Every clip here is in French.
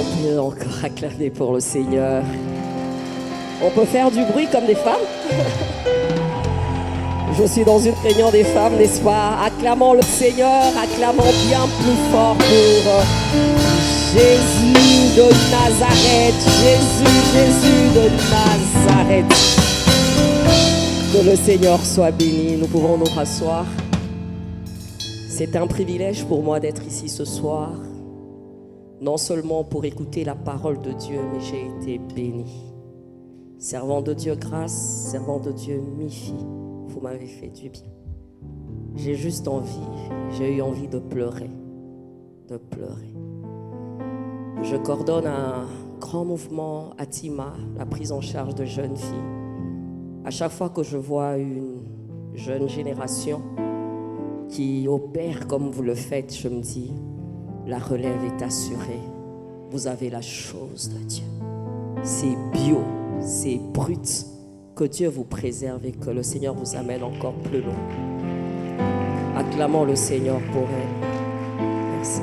peut encore acclamer pour le Seigneur. On peut faire du bruit comme des femmes. Je suis dans une réunion des femmes, n'est-ce pas? Acclamons le Seigneur, acclamons bien plus fort pour Jésus de Nazareth. Jésus de Nazareth. Que le Seigneur soit béni. Nous pouvons nous rasseoir. C'est un privilège pour moi d'être ici ce soir. Non seulement pour écouter la parole de Dieu, mais j'ai été béni. Servant de Dieu grâce, servant de Dieu mi-fi, vous m'avez fait du bien. J'ai juste j'ai eu envie de pleurer, de pleurer. Je coordonne un grand mouvement à Tima, la prise en charge de jeunes filles. À chaque fois que je vois une jeune génération qui opère comme vous le faites, je me dis, la relève est assurée. Vous avez la chose de Dieu. C'est bio, c'est brut. Que Dieu vous préserve et que le Seigneur vous amène encore plus loin. Acclamons le Seigneur pour elle. Merci.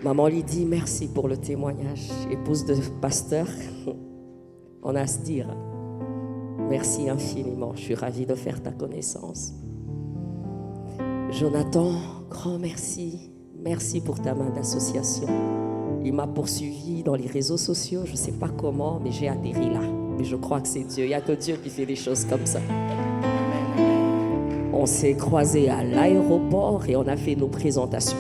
Maman Lydie, merci pour le témoignage. Épouse de pasteur, on a à se dire. Merci infiniment. Je suis ravie de faire ta connaissance. Jonathan, grand merci. Merci pour ta main d'association. Il m'a poursuivi dans les réseaux sociaux. Je ne sais pas comment, mais j'ai atterri là. Mais je crois que c'est Dieu. Il n'y a que Dieu qui fait des choses comme ça. On s'est croisés à l'aéroport et on a fait nos présentations.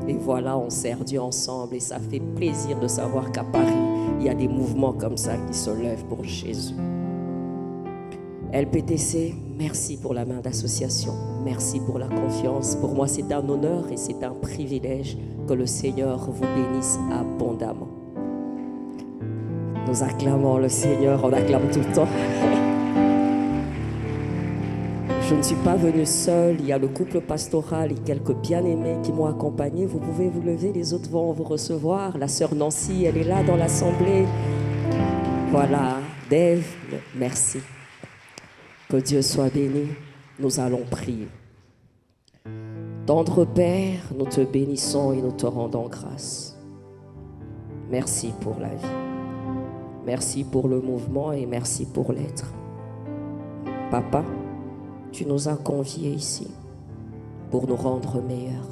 Et voilà, on sert Dieu ensemble. Et ça fait plaisir de savoir qu'à Paris, il y a des mouvements comme ça qui se lèvent pour Jésus. LPTC, merci pour la main d'association. Merci pour la confiance. Pour moi, c'est un honneur et c'est un privilège que le Seigneur vous bénisse abondamment. Nous acclamons le Seigneur, on acclame tout le temps. Je ne suis pas venue seule, il y a le couple pastoral et quelques bien-aimés qui m'ont accompagné. Vous pouvez vous lever, les autres vont vous recevoir. La sœur Nancy, elle est là dans l'assemblée. Voilà, Dave, merci. Que Dieu soit béni, nous allons prier. Tendre Père, nous te bénissons et nous te rendons grâce. Merci pour la vie. Merci pour le mouvement et merci pour l'être. Papa, tu nous as conviés ici pour nous rendre meilleurs.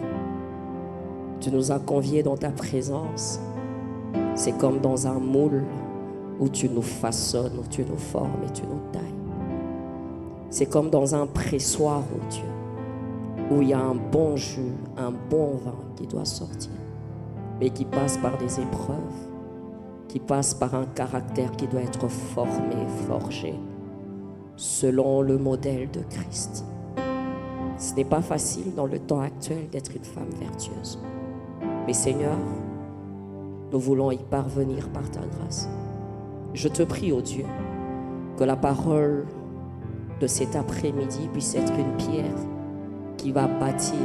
Tu nous as conviés dans ta présence. C'est comme dans un moule où tu nous façonnes, où tu nous formes et tu nous tailles. C'est comme dans un pressoir, oh Dieu, où il y a un bon jus, un bon vin qui doit sortir, mais qui passe par des épreuves, qui passe par un caractère qui doit être formé, forgé, selon le modèle de Christ. Ce n'est pas facile dans le temps actuel d'être une femme vertueuse. Mais Seigneur, nous voulons y parvenir par ta grâce. Je te prie, ô Dieu, que la parole de cet après-midi puisse être une pierre qui va bâtir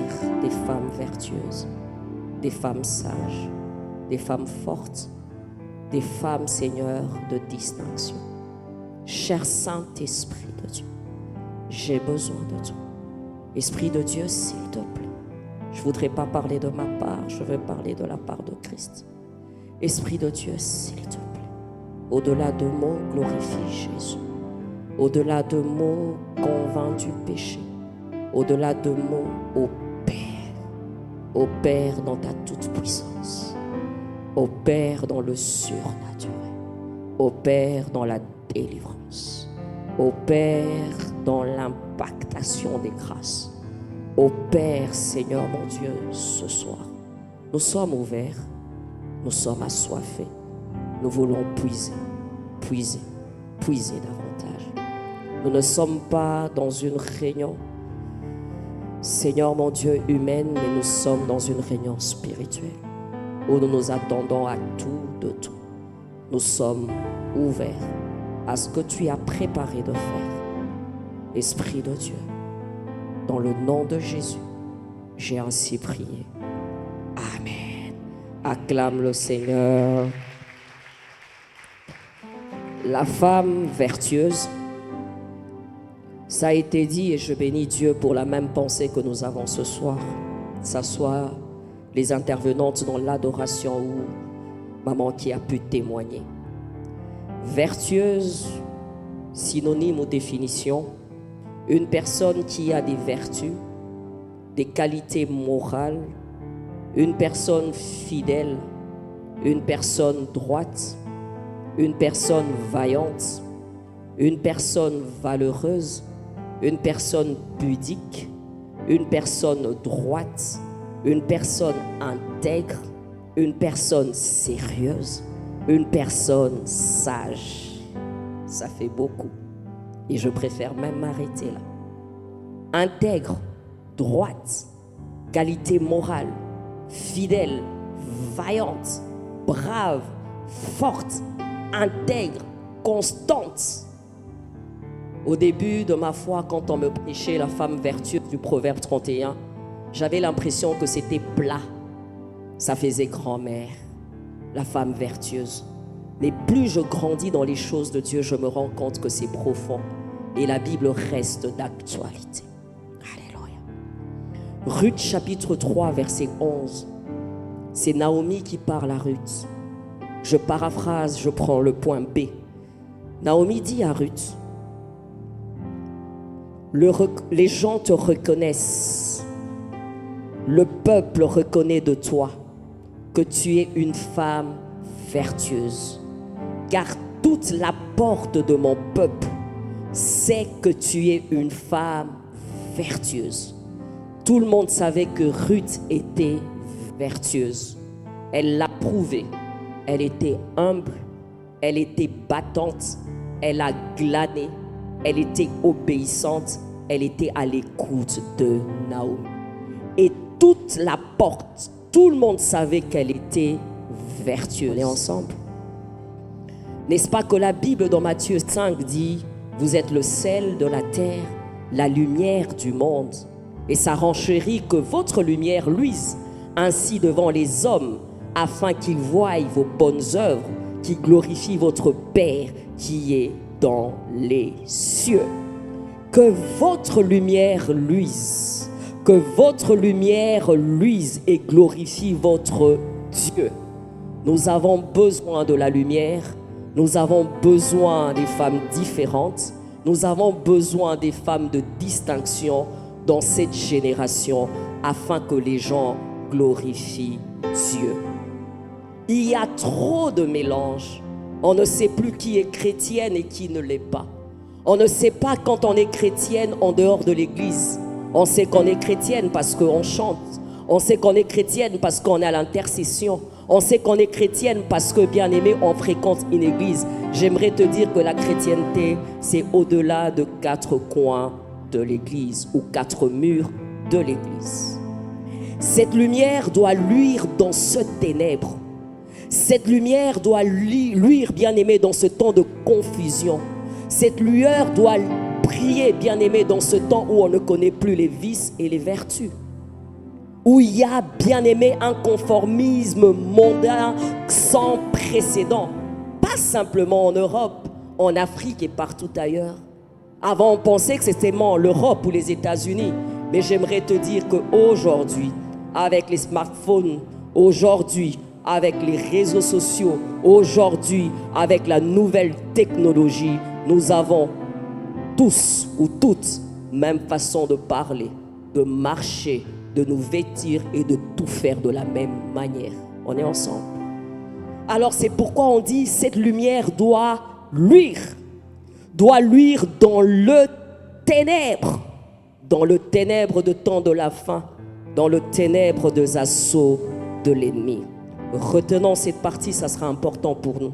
des femmes vertueuses, des femmes sages, des femmes fortes, des femmes, Seigneur, de distinction. Cher Saint-Esprit de Dieu, j'ai besoin de toi. Esprit de Dieu, s'il te plaît, je ne voudrais pas parler de ma part, je veux parler de la part de Christ. Esprit de Dieu, s'il te plaît, au-delà de mots, glorifie Jésus. Au-delà de mots, convainc du péché. Au-delà de mots, opère dans ta toute-puissance. Opère dans le surnaturel. Opère dans la délivrance. Opère dans l'impactation des grâces. Opère, Seigneur mon Dieu, ce soir. Nous sommes ouverts, nous sommes assoiffés. Nous voulons puiser davantage. Nous ne sommes pas dans une réunion, Seigneur mon Dieu, humaine, mais nous sommes dans une réunion spirituelle où nous nous attendons à tout de tout. Nous sommes ouverts à ce que tu as préparé de faire. Esprit de Dieu, dans le nom de Jésus, j'ai ainsi prié. Amen. Acclame le Seigneur. La femme vertueuse, ça a été dit et je bénis Dieu pour la même pensée que nous avons ce soir. Ça soit les intervenantes dans l'adoration ou maman qui a pu témoigner. Vertueuse, synonyme ou définition, une personne qui a des vertus, des qualités morales, une personne fidèle, une personne droite, une personne vaillante, une personne valeureuse, une personne pudique, une personne droite, une personne intègre, une personne sérieuse, une personne sage. Ça fait beaucoup. Et je préfère même m'arrêter là. Intègre, droite, qualité morale, fidèle, vaillante, brave, forte, intègre, constante. Au début de ma foi, quand on me prêchait la femme vertueuse du Proverbe 31, j'avais l'impression que c'était plat. Ça faisait grand-mère, la femme vertueuse. Mais plus je grandis dans les choses de Dieu, je me rends compte que c'est profond. Et la Bible reste d'actualité. Alléluia. Ruth chapitre 3, verset 11. C'est Naomi qui parle à Ruth. Je paraphrase, je prends le point B. Naomi dit à Ruth, les gens te reconnaissent. Le peuple reconnaît de toi que tu es une femme vertueuse. Car toute la porte de mon peuple sait que tu es une femme vertueuse. Tout le monde savait que Ruth était vertueuse. Elle l'a prouvé. Elle était humble, elle était battante, elle a glané, elle était obéissante, elle était à l'écoute de Naomi. Et toute la porte, tout le monde savait qu'elle était vertueuse. On est ensemble. N'est-ce pas que la Bible dans Matthieu 5 dit « Vous êtes le sel de la terre, la lumière du monde. » Et ça renchérit que votre lumière luise ainsi devant les hommes, afin qu'ils voient vos bonnes œuvres, qui glorifient votre Père qui est dans les cieux. Que votre lumière luise, que votre lumière luise et glorifie votre Dieu. Nous avons besoin de la lumière, nous avons besoin des femmes différentes, nous avons besoin des femmes de distinction dans cette génération afin que les gens glorifient Dieu. Il y a trop de mélange. On ne sait plus qui est chrétienne et qui ne l'est pas. On ne sait pas quand on est chrétienne en dehors de l'église. On sait qu'on est chrétienne parce qu'on chante. On sait qu'on est chrétienne parce qu'on est à l'intercession. On sait qu'on est chrétienne parce que, bien aimé, on fréquente une église. J'aimerais te dire que la chrétienté, c'est au-delà de 4 coins de l'église ou 4 murs de l'église. Cette lumière doit luire dans ce ténèbre. Cette lumière doit luire, bien-aimé, dans ce temps de confusion. Cette lueur doit briller, bien-aimé, dans ce temps où on ne connaît plus les vices et les vertus. Où il y a, bien-aimé, un conformisme mondain sans précédent. Pas simplement en Europe, en Afrique et partout ailleurs. Avant, on pensait que c'était l'Europe ou les États-Unis. Mais j'aimerais te dire qu'aujourd'hui, avec les smartphones, aujourd'hui, avec les réseaux sociaux, aujourd'hui, avec la nouvelle technologie, nous avons tous ou toutes même façon de parler, de marcher, de nous vêtir et de tout faire de la même manière. On est ensemble. Alors c'est pourquoi on dit cette lumière doit luire dans le ténèbre de temps de la fin, dans le ténèbre des assauts de l'ennemi. Retenons cette partie, ça sera important pour nous.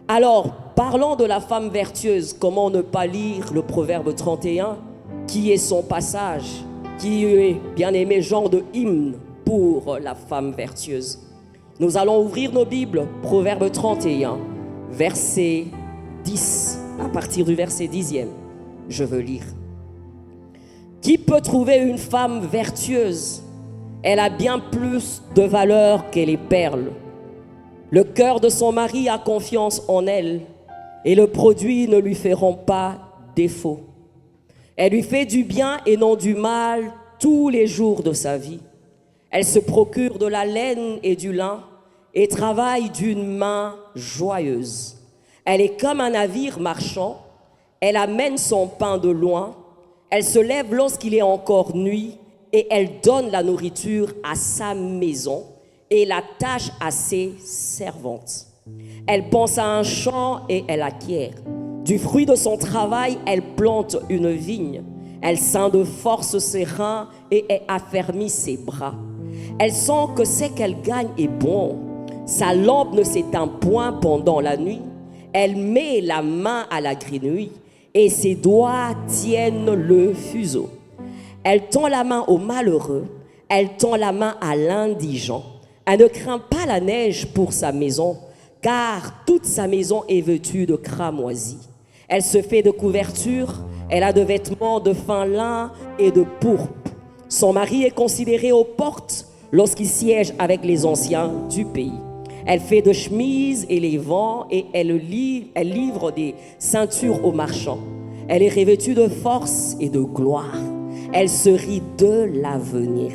Alors, parlons de la femme vertueuse. Comment ne pas lire le Proverbe 31, qui est son passage, qui est, bien aimé, genre de hymne pour la femme vertueuse. Nous allons ouvrir nos Bibles, Proverbe 31, verset 10, à partir du verset 10e. Je veux lire. Qui peut trouver une femme vertueuse? Elle a bien plus de valeur que les perles. Le cœur de son mari a confiance en elle et le produit ne lui feront pas défaut. Elle lui fait du bien et non du mal tous les jours de sa vie. Elle se procure de la laine et du lin et travaille d'une main joyeuse. Elle est comme un navire marchand. Elle amène son pain de loin. Elle se lève lorsqu'il est encore nuit et elle donne la nourriture à sa maison et la tâche à ses servantes. Elle pense à un champ et elle acquiert. Du fruit de son travail, elle plante une vigne. Elle ceint de force ses reins et elle affermit ses bras. Elle sent que ce qu'elle gagne est bon. Sa lampe ne s'éteint point pendant la nuit. Elle met la main à la grenouille et ses doigts tiennent le fuseau. Elle tend la main au malheureux, elle tend la main à l'indigent. Elle ne craint pas la neige pour sa maison, car toute sa maison est vêtue de cramoisis. Elle se fait de couvertures, elle a de vêtements de fin lin et de pourpre. Son mari est considéré aux portes lorsqu'il siège avec les anciens du pays. Elle fait de chemises et les vend et elle livre des ceintures aux marchands. Elle est revêtue de force et de gloire. Elle se rit de l'avenir.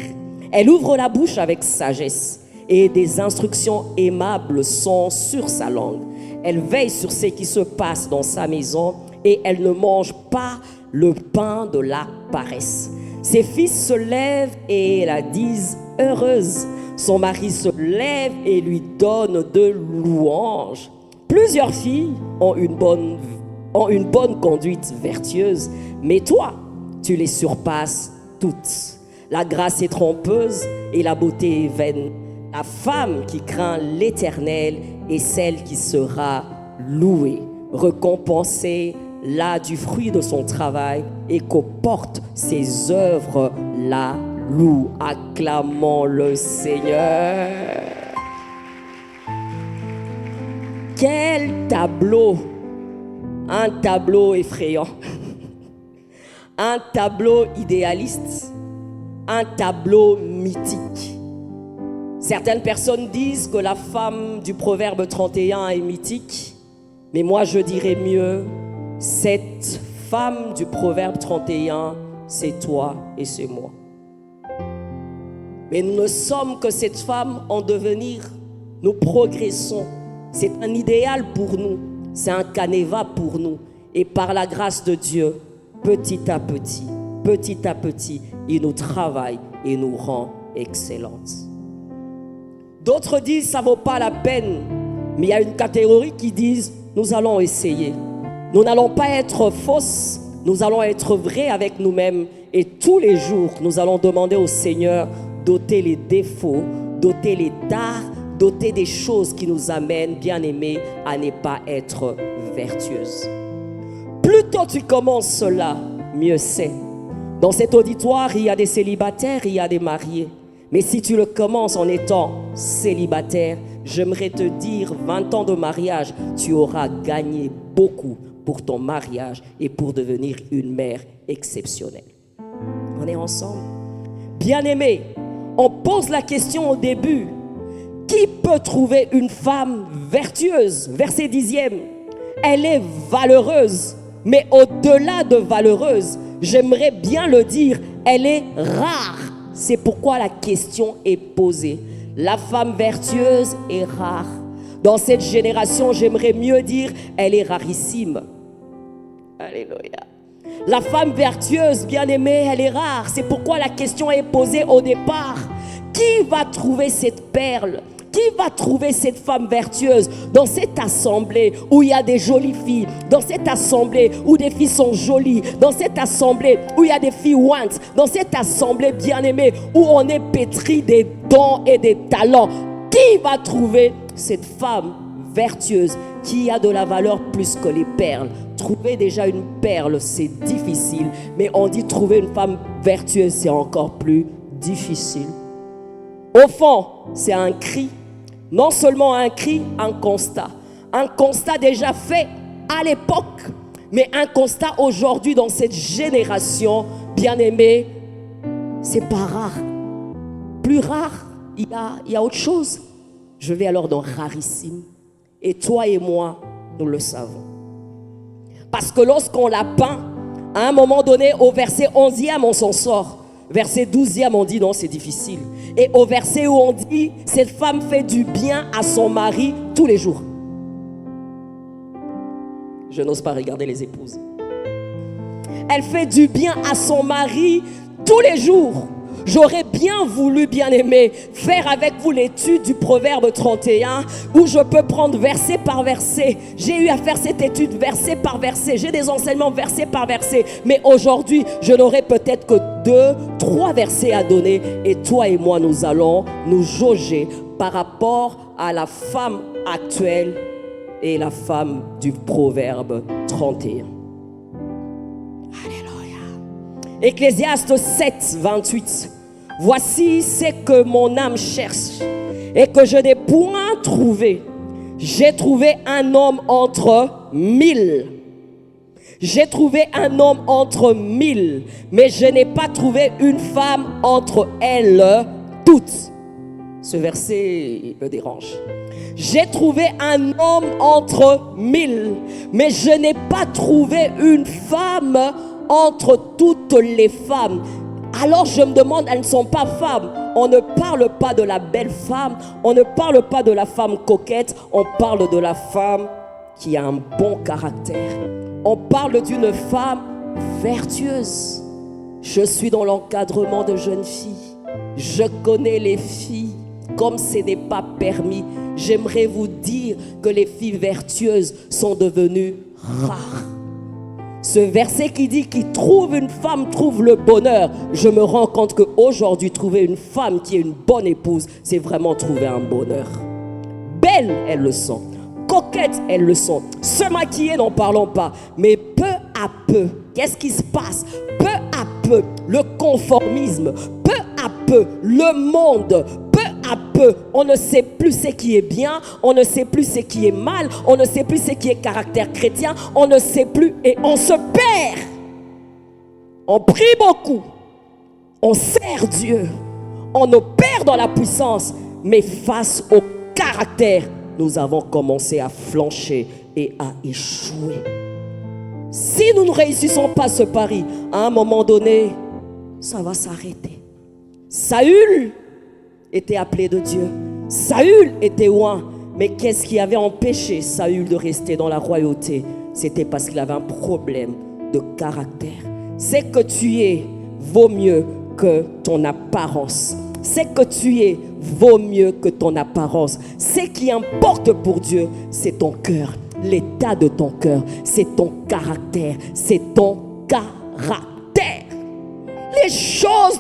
Elle ouvre la bouche avec sagesse et des instructions aimables sont sur sa langue. Elle veille sur ce qui se passe dans sa maison et elle ne mange pas le pain de la paresse. Ses fils se lèvent et la disent heureuse. Son mari se lève et lui donne de louanges. Plusieurs filles ont une bonne conduite vertueuse, mais toi, tu les surpasses toutes. La grâce est trompeuse et la beauté est vaine. La femme qui craint l'Éternel est celle qui sera louée, récompensée là du fruit de son travail et qu'au porte ses œuvres la louent. Acclamons le Seigneur. Quel tableau! Un tableau effrayant, un tableau idéaliste, un tableau mythique. Certaines personnes disent que la femme du Proverbe 31 est mythique, mais moi je dirais mieux, cette femme du Proverbe 31, c'est toi et c'est moi. Mais nous ne sommes que cette femme en devenir, nous progressons. C'est un idéal pour nous, c'est un canevas pour nous. Et par la grâce de Dieu, petit à petit, il nous travaille et nous rend excellentes. D'autres disent ça ne vaut pas la peine, mais il y a une catégorie qui disent nous allons essayer. Nous n'allons pas être fausses, nous allons être vrais avec nous-mêmes et tous les jours nous allons demander au Seigneur d'ôter les défauts, d'ôter les tares, d'ôter des choses qui nous amènent, bien aimés, à ne pas être vertueuses. Plus tôt tu commences cela, mieux c'est. Dans cet auditoire, il y a des célibataires, il y a des mariés. Mais si tu le commences en étant célibataire, j'aimerais te dire, 20 ans de mariage, tu auras gagné beaucoup pour ton mariage et pour devenir une mère exceptionnelle. On est ensemble? Bien-aimés, on pose la question au début. Qui peut trouver une femme vertueuse? Verset 10e. Elle est valeureuse, mais au-delà de valeureuse, j'aimerais bien le dire, elle est rare. C'est pourquoi la question est posée. La femme vertueuse est rare. Dans cette génération, j'aimerais mieux dire, elle est rarissime. Alléluia. La femme vertueuse, bien-aimée, elle est rare. C'est pourquoi la question est posée au départ. Qui va trouver cette perle? Qui va trouver cette femme vertueuse dans cette assemblée où il y a des jolies filles, dans cette assemblée où des filles sont jolies, dans cette assemblée où il y a des filles ouintes, dans cette assemblée bien-aimée où on est pétri des dons et des talents? Qui va trouver cette femme vertueuse qui a de la valeur plus que les perles? Trouver déjà une perle, c'est difficile, mais on dit trouver une femme vertueuse, c'est encore plus difficile. Au fond, c'est un cri. Non seulement un cri, un constat. Un constat déjà fait à l'époque, mais un constat aujourd'hui dans cette génération, bien aimé, c'est pas rare. Plus rare, il y a autre chose. Je vais alors dans rarissime. Et toi et moi, nous le savons. Parce que lorsqu'on l'a peint, à un moment donné, au verset 11e, on s'en sort. Verset 12e, on dit non, c'est difficile. Et au verset où on dit, cette femme fait du bien à son mari tous les jours. Je n'ose pas regarder les épouses. Elle fait du bien à son mari tous les jours. J'aurais bien voulu, bien aimé, faire avec vous l'étude du Proverbe 31 où je peux prendre verset par verset. J'ai eu à faire cette étude verset par verset. J'ai des enseignements verset par verset. Mais aujourd'hui, je n'aurai peut-être que 2, 3 versets à donner. Et toi et moi, nous allons nous jauger par rapport à la femme actuelle et la femme du Proverbe 31. Alléluia. Ecclésiaste 7, 28. Voici ce que mon âme cherche et que je n'ai point trouvé. J'ai trouvé un homme entre 1000. J'ai trouvé un homme entre 1000, mais je n'ai pas trouvé une femme entre elles toutes. Ce verset me dérange. J'ai trouvé un homme entre 1000, mais je n'ai pas trouvé une femme entre toutes les femmes. Alors je me demande, elles ne sont pas femmes. On ne parle pas de la belle femme, on ne parle pas de la femme coquette, on parle de la femme qui a un bon caractère. On parle d'une femme vertueuse. Je suis dans l'encadrement de jeunes filles. Je connais les filles comme ce n'est pas permis. J'aimerais vous dire que les filles vertueuses sont devenues rares. Ce verset qui dit qu'il trouve une femme, trouve le bonheur. Je me rends compte qu'aujourd'hui, trouver une femme qui est une bonne épouse, c'est vraiment trouver un bonheur. Belles, elles le sont. Coquettes, elles le sont. Se maquiller, n'en parlons pas. Mais peu à peu, qu'est-ce qui se passe? Peu à peu, le conformisme. Peu à peu, le monde. À peu, on ne sait plus ce qui est bien, on ne sait plus ce qui est mal, on ne sait plus ce qui est caractère chrétien, on ne sait plus et on se perd. On prie beaucoup, on sert Dieu, on opère dans la puissance, mais face au caractère, nous avons commencé à flancher et à échouer. Si nous ne réussissons pas ce pari, à un moment donné, ça va s'arrêter. Saül était appelé de Dieu. Saül était loin. Mais qu'est-ce qui avait empêché Saül de rester dans la royauté? C'était parce qu'il avait un problème de caractère. C'est que tu es vaut mieux que ton apparence. C'est que tu es vaut mieux que ton apparence. Ce qui importe pour Dieu, c'est ton cœur. L'état de ton cœur, c'est ton caractère. C'est ton caractère. Les choses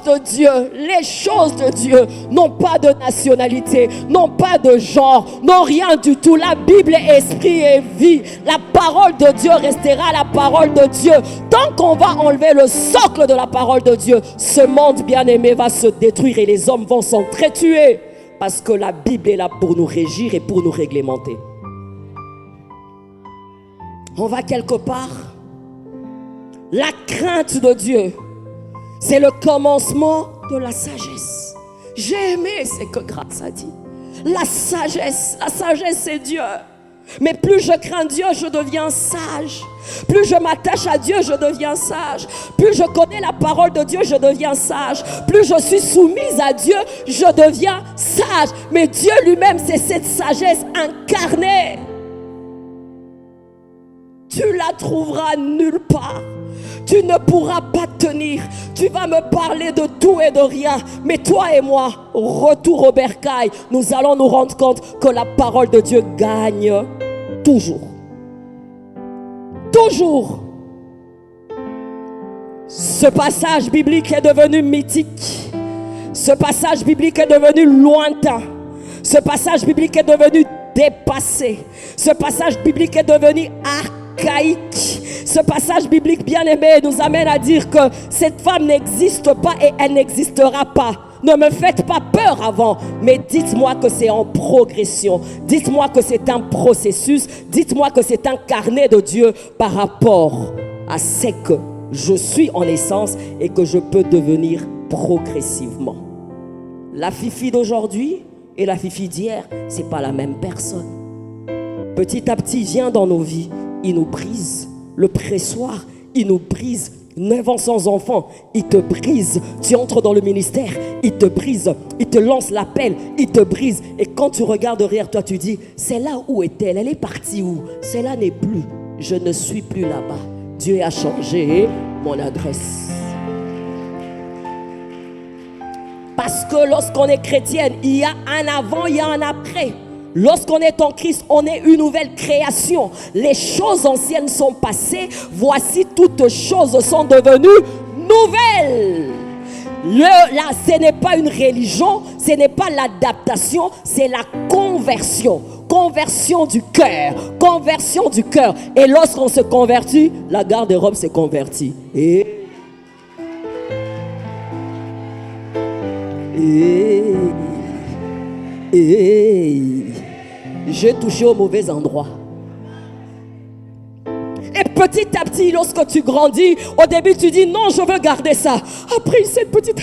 de Dieu n'ont pas de nationalité, n'ont pas de genre, n'ont rien du tout. La Bible est esprit et vie. La parole de Dieu restera la parole de Dieu. Tant qu'on va enlever le socle de la parole de Dieu, ce monde bien-aimé va se détruire et les hommes vont s'entretuer. Parce que la Bible est là pour nous régir et pour nous réglementer. On va quelque part. La crainte de Dieu, c'est le commencement de la sagesse. J'ai aimé ce que Grâce a dit. La sagesse c'est Dieu. Mais plus je crains Dieu, je deviens sage. Plus je m'attache à Dieu, je deviens sage. Plus je connais la parole de Dieu, je deviens sage. Plus je suis soumise à Dieu, je deviens sage. Mais Dieu lui-même, c'est cette sagesse incarnée. Tu la trouveras nulle part. Tu ne pourras pas tenir. Tu vas me parler de tout et de rien. Mais toi et moi, retour au bercail, nous allons nous rendre compte que la parole de Dieu gagne toujours. Toujours. Ce passage biblique est devenu mythique. Ce passage biblique est devenu lointain. Ce passage biblique est devenu dépassé. Ce passage biblique est devenu archaïque. Ce passage biblique bien-aimé nous amène à dire que cette femme n'existe pas et elle n'existera pas. Ne me faites pas peur avant, mais dites-moi que c'est en progression. Dites-moi que c'est un processus. Dites-moi que c'est un carnet de Dieu par rapport à ce que je suis en essence et que je peux devenir progressivement. La Fifi d'aujourd'hui et la Fifi d'hier, ce n'est pas la même personne. Petit à petit, vient dans nos vies, il nous brise. Le pressoir, il nous brise 9 ans sans enfant, il te brise. Tu entres dans le ministère, il te brise. Il te lance l'appel, il te brise. Et quand tu regardes derrière toi, tu dis, c'est là où est-elle? Elle est partie où? Celle-là n'est plus. Je ne suis plus là-bas. Dieu a changé mon adresse. Parce que lorsqu'on est chrétienne, il y a un avant, il y a un après. Lorsqu'on est en Christ, on est une nouvelle création. Les choses anciennes sont passées. Voici, toutes choses sont devenues nouvelles. Là, ce n'est pas une religion, ce n'est pas l'adaptation, c'est la conversion. Conversion du cœur. Conversion du cœur. Et lorsqu'on se convertit, la garde-robe s'est convertie. J'ai touché au mauvais endroit. Et petit à petit, lorsque tu grandis, au début tu dis non, je veux garder ça. Après, c'est petit à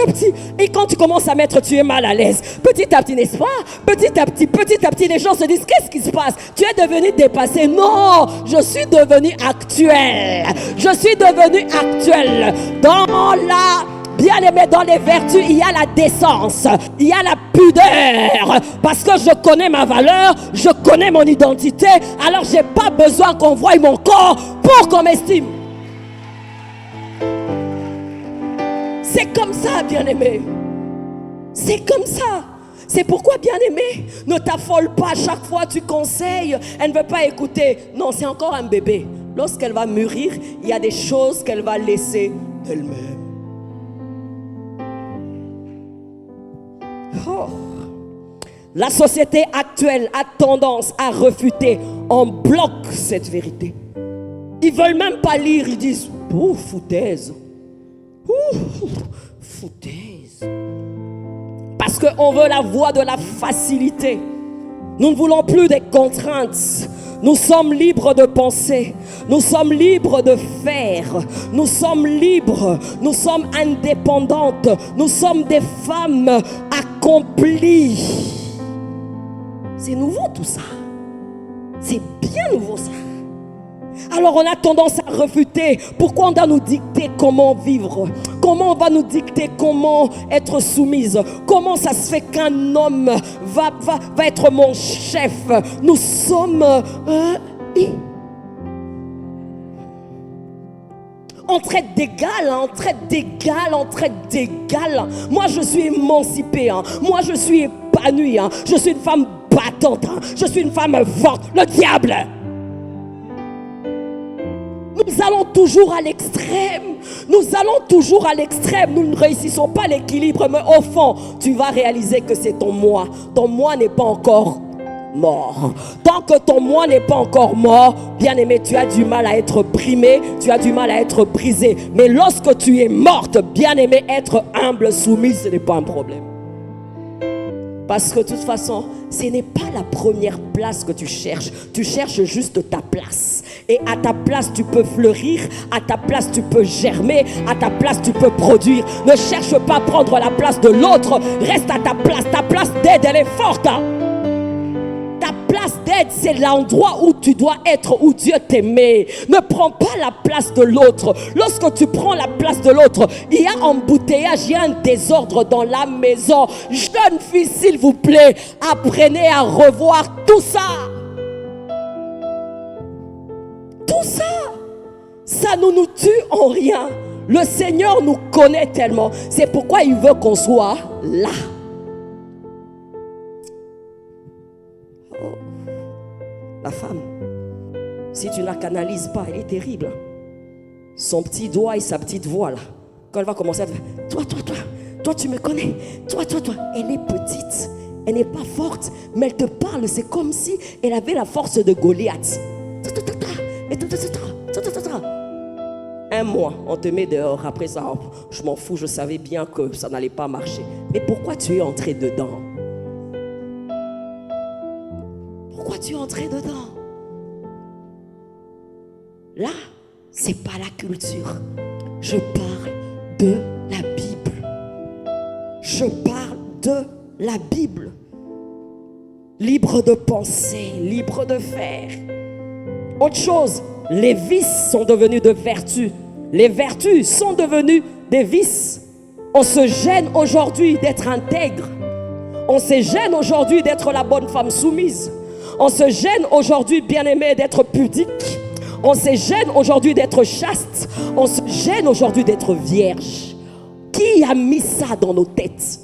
petit. Et quand tu commences à mettre, tu es mal à l'aise. Petit à petit, n'est-ce pas? Petit à petit, les gens se disent, qu'est-ce qui se passe? Tu es devenu dépassé. Non, je suis devenu actuel. Je suis devenu actuel. Bien-aimé, dans les vertus, il y a la décence, il y a la pudeur. Parce que je connais ma valeur, je connais mon identité. Alors, je n'ai pas besoin qu'on voie mon corps pour qu'on m'estime. C'est comme ça, bien-aimé. C'est comme ça. C'est pourquoi, bien-aimé, ne t'affole pas. Chaque fois tu conseilles, elle ne veut pas écouter. Non, c'est encore un bébé. Lorsqu'elle va mûrir, il y a des choses qu'elle va laisser d'elle-même. Oh. La société actuelle a tendance à refuter en bloc cette vérité. Ils ne veulent même pas lire, ils disent foutaise. Foutaise. Parce qu'on veut la voie de la facilité. Nous ne voulons plus des contraintes. Nous sommes libres de penser. Nous sommes libres de faire. Nous sommes libres. Nous sommes indépendantes. Nous sommes des femmes accomplies. C'est nouveau tout ça. C'est bien nouveau ça. Alors on a tendance à refuter. Pourquoi on doit nous dicter comment vivre? Comment on va nous dicter comment être soumise? Comment ça se fait qu'un homme va être mon chef? Nous sommes on traite d'égal, on traite d'égal. Moi je suis émancipée, moi je suis épanouie, je suis une femme battante, je suis une femme forte. Le diable, nous allons toujours à l'extrême. Nous allons toujours à l'extrême. Nous ne réussissons pas l'équilibre. Mais au fond, tu vas réaliser que c'est ton moi. Ton moi n'est pas encore mort. Tant que ton moi n'est pas encore mort, bien-aimé, tu as du mal à être brimé. Tu as du mal à être brisé. Mais lorsque tu es morte, bien-aimé, être humble, soumise, ce n'est pas un problème. Parce que de toute façon, ce n'est pas la première place que tu cherches. Tu cherches juste ta place. Et à ta place, tu peux fleurir. À ta place, tu peux germer. À ta place, tu peux produire. Ne cherche pas à prendre la place de l'autre. Reste à ta place. Ta place d'aide, elle est forte. Ta place d'aide, c'est l'endroit où tu dois être, où Dieu t'aimait. Ne prends pas la place de l'autre. Lorsque tu prends la place de l'autre, il y a embouteillage, il y a un désordre dans la maison. Jeune fille, s'il vous plaît, apprenez à revoir tout ça. Tout ça, ça ne nous tue en rien. Le Seigneur nous connaît tellement. C'est pourquoi il veut qu'on soit là. La femme, si tu ne la canalises pas, elle est terrible. Son petit doigt et sa petite voix là, quand elle va commencer à dire, toi tu me connais, toi, elle est petite, elle n'est pas forte, mais elle te parle, c'est comme si elle avait la force de Goliath. Un mois, on te met dehors, après ça, je m'en fous, je savais bien que ça n'allait pas marcher. Mais pourquoi tu es entré dedans? Pourquoi tu es entré dedans? Là, c'est pas la culture. Je parle de la Bible. Je parle de la Bible. Libre de penser, libre de faire. Autre chose, les vices sont devenus de vertus. Les vertus sont devenues des vices. On se gêne aujourd'hui d'être intègre. On se gêne aujourd'hui d'être la bonne femme soumise. On se gêne aujourd'hui, bien-aimé, d'être pudique. On se gêne aujourd'hui d'être chaste. On se gêne aujourd'hui d'être vierge. Qui a mis ça dans nos têtes?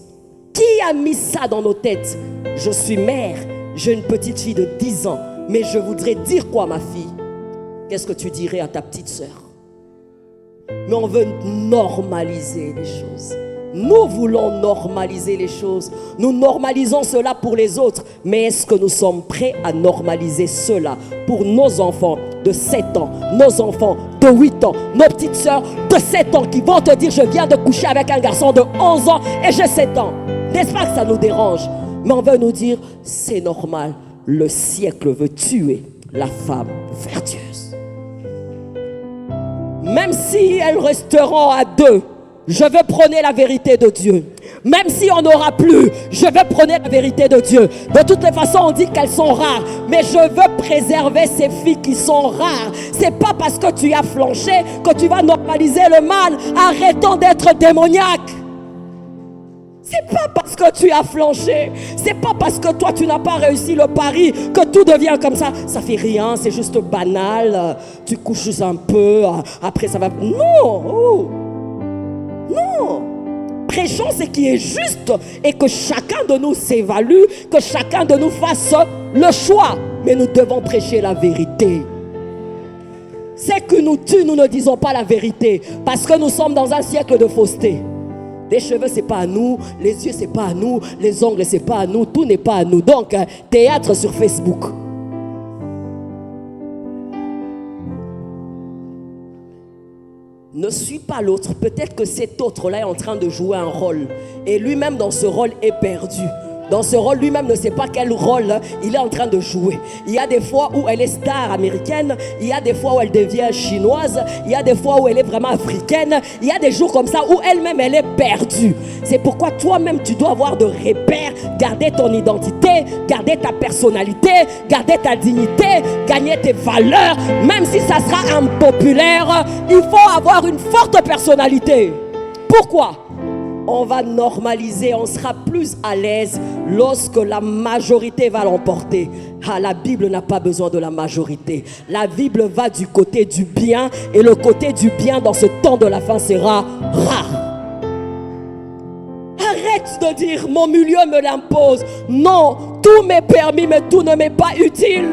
Qui a mis ça dans nos têtes? Je suis mère, j'ai une petite fille de 10 ans. Mais je voudrais dire quoi, ma fille? Qu'est-ce que tu dirais à ta petite sœur? Mais on veut normaliser les choses. Nous voulons normaliser les choses. Nous normalisons cela pour les autres. Mais est-ce que nous sommes prêts à normaliser cela pour nos enfants de 7 ans, nos enfants de 8 ans, nos petites sœurs de 7 ans qui vont te dire: je viens de coucher avec un garçon de 11 ans et j'ai 7 ans. N'est-ce pas que ça nous dérange? Mais on veut nous dire: c'est normal. Le siècle veut tuer la femme vertueuse. Même si elles resteront à deux, je veux prôner la vérité de Dieu. Même si on n'aura plus, je veux prôner la vérité de Dieu. De toutes les façons, on dit qu'elles sont rares. Mais je veux préserver ces filles qui sont rares. C'est pas parce que tu as flanché que tu vas normaliser le mal. Arrêtons d'être démoniaques. C'est pas parce que tu as flanché, c'est pas parce que toi tu n'as pas réussi le pari que tout devient comme ça. Ça fait rien, c'est juste banal. Tu couches juste un peu, après ça va... Non, oh. Non. Prêchons ce qui est juste et que chacun de nous s'évalue, que chacun de nous fasse le choix. Mais nous devons prêcher la vérité. C'est que nous tue, nous ne disons pas la vérité parce que nous sommes dans un siècle de fausseté. Les cheveux, c'est pas à nous. Les yeux, c'est pas à nous. Les ongles, c'est pas à nous. Tout n'est pas à nous. Donc, théâtre sur Facebook. Ne suis pas l'autre. Peut-être que cet autre-là est en train de jouer un rôle. Et lui-même, dans ce rôle, est perdu. Dans ce rôle, lui-même ne sait pas quel rôle il est en train de jouer. Il y a des fois où elle est star américaine, il y a des fois où elle devient chinoise, il y a des fois où elle est vraiment africaine, il y a des jours comme ça où elle-même elle est perdue. C'est pourquoi toi-même tu dois avoir de repères, garder ton identité, garder ta personnalité, garder ta dignité, gagner tes valeurs, même si ça sera impopulaire, il faut avoir une forte personnalité. Pourquoi? On va normaliser, on sera plus à l'aise lorsque la majorité va l'emporter. Ah, la Bible n'a pas besoin de la majorité. La Bible va du côté du bien et le côté du bien dans ce temps de la fin sera rare. Arrête de dire mon milieu me l'impose. Non, tout m'est permis mais tout ne m'est pas utile.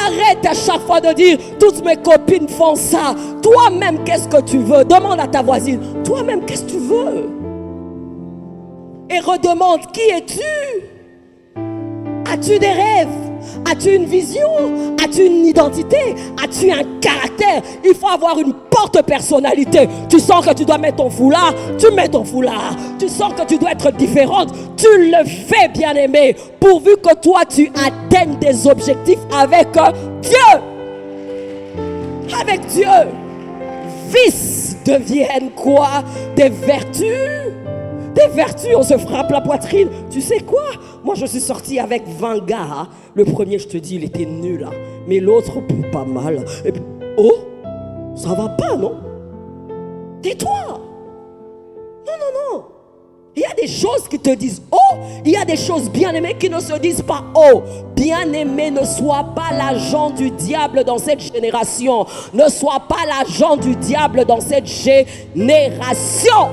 Arrête à chaque fois de dire toutes mes copines font ça. Toi-même, qu'est-ce que tu veux? Demande à ta voisine. Toi-même, qu'est-ce que tu veux? Et redemande, qui es-tu? As-tu des rêves? As-tu une vision? As-tu une identité? As-tu un caractère? Il faut avoir une forte personnalité. Tu sens que tu dois mettre ton foulard, tu mets ton foulard. Tu sens que tu dois être différente, tu le fais, bien-aimé, pourvu que toi tu atteignes des objectifs avec Dieu. Avec Dieu. Vices deviennent quoi? Des vertus. Des vertus, on se frappe la poitrine. Tu sais quoi? Moi, je suis sorti avec 20 gars. Hein. Le premier, je te dis, il était nul. Hein. Mais l'autre, pas mal. Et puis, oh, ça va pas, non? Tais-toi. Non, non, non. Il y a des choses qui te disent oh. Il y a des choses bien-aimées qui ne se disent pas oh. Bien-aimé, ne sois pas l'agent du diable dans cette génération. Ne sois pas l'agent du diable dans cette génération.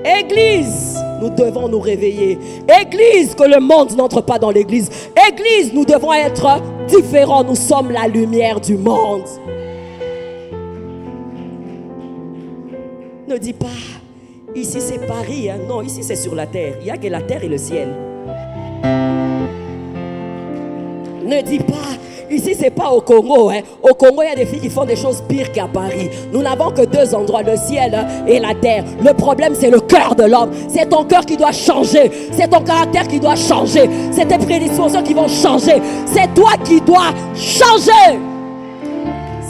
Église, nous devons nous réveiller. Église, que le monde n'entre pas dans l'église. Église, nous devons être différents. Nous sommes la lumière du monde. Ne dis pas, ici c'est Paris. Hein. Non, ici c'est sur la terre. Il n'y a que la terre et le ciel. Ne dis pas, ici c'est pas au Congo. Hein. Au Congo, il y a des filles qui font des choses pires qu'à Paris. Nous n'avons que deux endroits, le ciel et la terre. Le problème, c'est le cœur de l'homme. C'est ton cœur qui doit changer. C'est ton caractère qui doit changer. C'est tes prédispositions qui vont changer. C'est toi qui dois changer.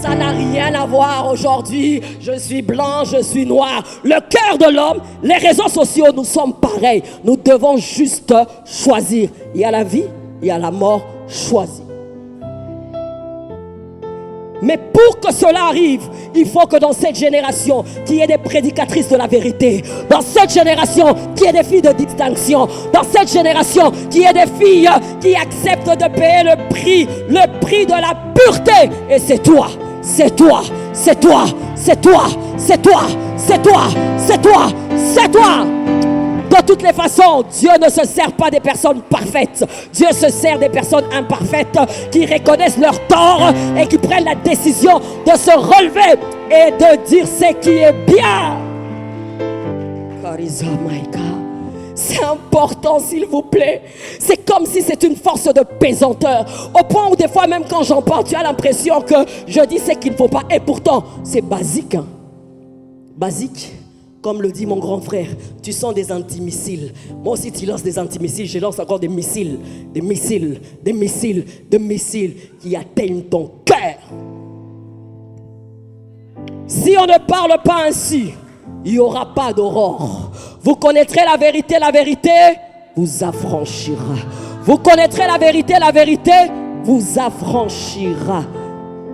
Ça n'a rien à voir aujourd'hui. Je suis blanc, je suis noir. Le cœur de l'homme, les réseaux sociaux, nous sommes pareils. Nous devons juste choisir. Il y a la vie, il y a la mort. Choisis. Mais pour que cela arrive, il faut que dans cette génération, qu'il y ait des prédicatrices de la vérité. Dans cette génération, qu'il y ait des filles de distinction. Dans cette génération, qu'il y ait des filles qui acceptent de payer le prix de la pureté. Et c'est toi, c'est toi, c'est toi, c'est toi, c'est toi, c'est toi, c'est toi, c'est toi. De toutes les façons, Dieu ne se sert pas des personnes parfaites. Dieu se sert des personnes imparfaites qui reconnaissent leur tort et qui prennent la décision de se relever et de dire ce qui est bien. C'est important, s'il vous plaît. C'est comme si c'est une force de pesanteur. Au point où des fois, même quand j'en parle, tu as l'impression que je dis ce qu'il ne faut pas. Et pourtant, c'est basique. Hein? Basique. Comme le dit mon grand frère, tu sens des antimissiles. Moi aussi, tu lances des antimissiles. Je lance encore des missiles. Des missiles, des missiles, des missiles qui atteignent ton cœur. Si on ne parle pas ainsi, il n'y aura pas d'aurore. Vous connaîtrez la vérité vous affranchira. Vous connaîtrez la vérité vous affranchira.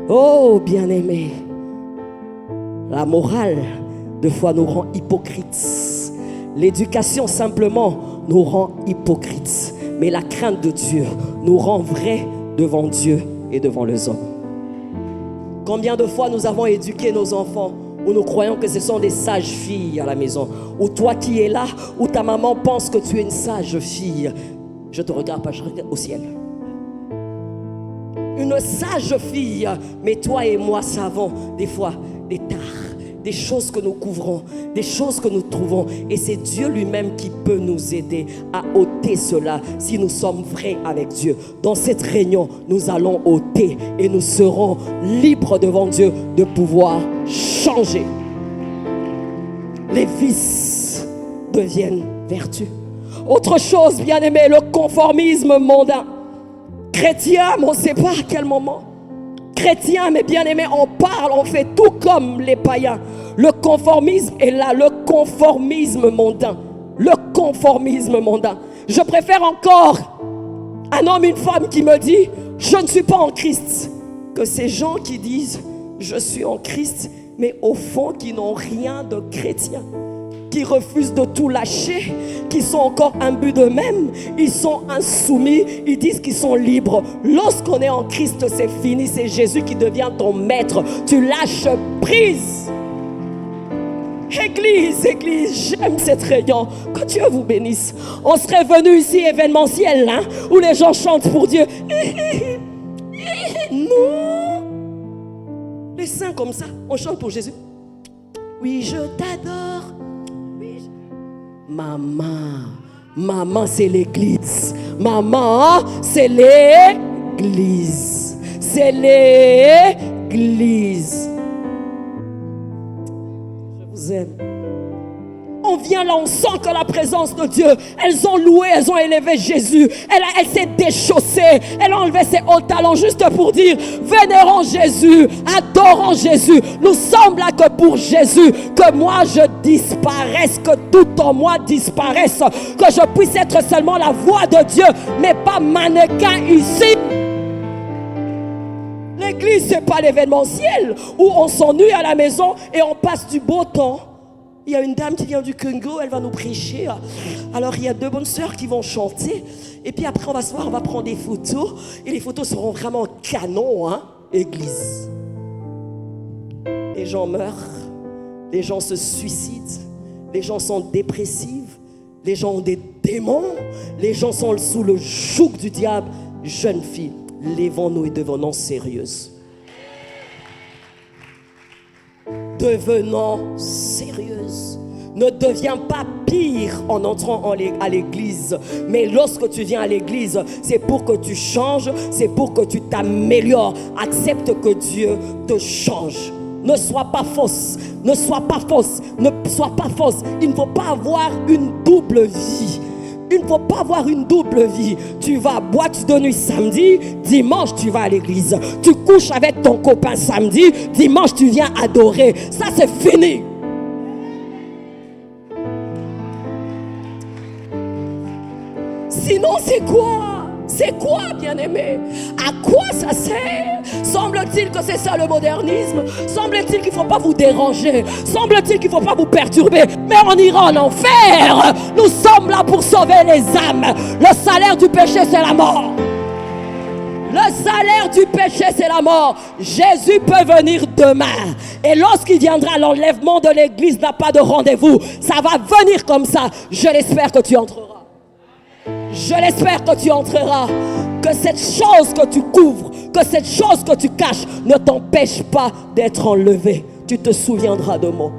Oh, bien-aimé, la morale de foi nous rend hypocrites. L'éducation simplement nous rend hypocrites. Mais la crainte de Dieu nous rend vrais devant Dieu et devant les hommes. Combien de fois nous avons éduqué nos enfants où nous croyons que ce sont des sages filles à la maison, ou toi qui es là, où ta maman pense que tu es une sage fille. Je te regarde pas, je regarde au ciel. Une sage fille, mais toi et moi savons des fois des tares, des choses que nous couvrons, des choses que nous trouvons. Et c'est Dieu lui-même qui peut nous aider à ôter cela si nous sommes vrais avec Dieu. Dans cette réunion, nous allons ôter et nous serons libres devant Dieu de pouvoir changer. Les vices deviennent vertus. Autre chose, bien aimé, le conformisme mondain. Chrétien, mais on ne sait pas à quel moment. Chrétien, mais bien aimé, on parle, on fait tout comme les païens. Le conformisme est là, le conformisme mondain. Le conformisme mondain. Je préfère encore un homme, une femme qui me dit « Je ne suis pas en Christ » que ces gens qui disent « Je suis en Christ » mais au fond qui n'ont rien de chrétien, qui refusent de tout lâcher, qui sont encore imbus d'eux-mêmes, ils sont insoumis, ils disent qu'ils sont libres. Lorsqu'on est en Christ, c'est fini, c'est Jésus qui devient ton maître. Tu lâches prise. Église, j'aime cette réunion. Que Dieu vous bénisse. On serait venu ici événementiel, hein, où les gens chantent pour Dieu. Non. Les saints comme ça, on chante pour Jésus. Oui, je t'adore. Oui, Maman, c'est l'église. Maman, c'est l'église. C'est l'église. Je vous aime. On vient là, on sent que la présence de Dieu, elles ont loué, elles ont élevé Jésus. Elle s'est déchaussée, elle a enlevé ses hauts talons juste pour dire, vénérons Jésus, adorons Jésus. Nous sommes là que pour Jésus, que moi je disparaisse, que tout en moi disparaisse, que je puisse être seulement la voix de Dieu, mais pas mannequin ici. L'église, c'est pas l'événementiel où on s'ennuie à la maison et on passe du beau temps. Il y a une dame qui vient du Congo, elle va nous prêcher. Alors il y a deux bonnes sœurs qui vont chanter. Et puis après on va se voir, on va prendre des photos. Et les photos seront vraiment canon, hein, église. Les gens meurent, les gens se suicident, les gens sont dépressifs, les gens ont des démons, les gens sont sous le joug du diable. Jeunes filles, lèvons-nous et devenons sérieuses. Devenons sérieuses. Ne deviens pas pire en entrant à l'église. Mais lorsque tu viens à l'église, c'est pour que tu changes, c'est pour que tu t'améliores. Accepte que Dieu te change. Ne sois pas fausse. Ne sois pas fausse. Ne sois pas fausse. Il ne faut pas avoir une double vie. Il ne faut pas avoir une double vie. Tu vas à boîte de nuit samedi, dimanche tu vas à l'église. Tu couches avec ton copain samedi, dimanche tu viens adorer. Ça c'est fini. Sinon c'est quoi? C'est quoi, bien-aimé? À quoi ça sert? Semble-t-il que c'est ça le modernisme? Semble-t-il qu'il ne faut pas vous déranger? Semble-t-il qu'il ne faut pas vous perturber? Mais on ira en enfer. Nous sommes là pour sauver les âmes. Le salaire du péché, c'est la mort. Le salaire du péché, c'est la mort. Jésus peut venir demain. Et lorsqu'il viendra, l'enlèvement de l'église n'a pas de rendez-vous. Ça va venir comme ça. Je l'espère que tu entreras. Je l'espère que tu entreras. Que cette chose que tu couvres, que cette chose que tu caches ne t'empêche pas d'être enlevé. Tu te souviendras de moi.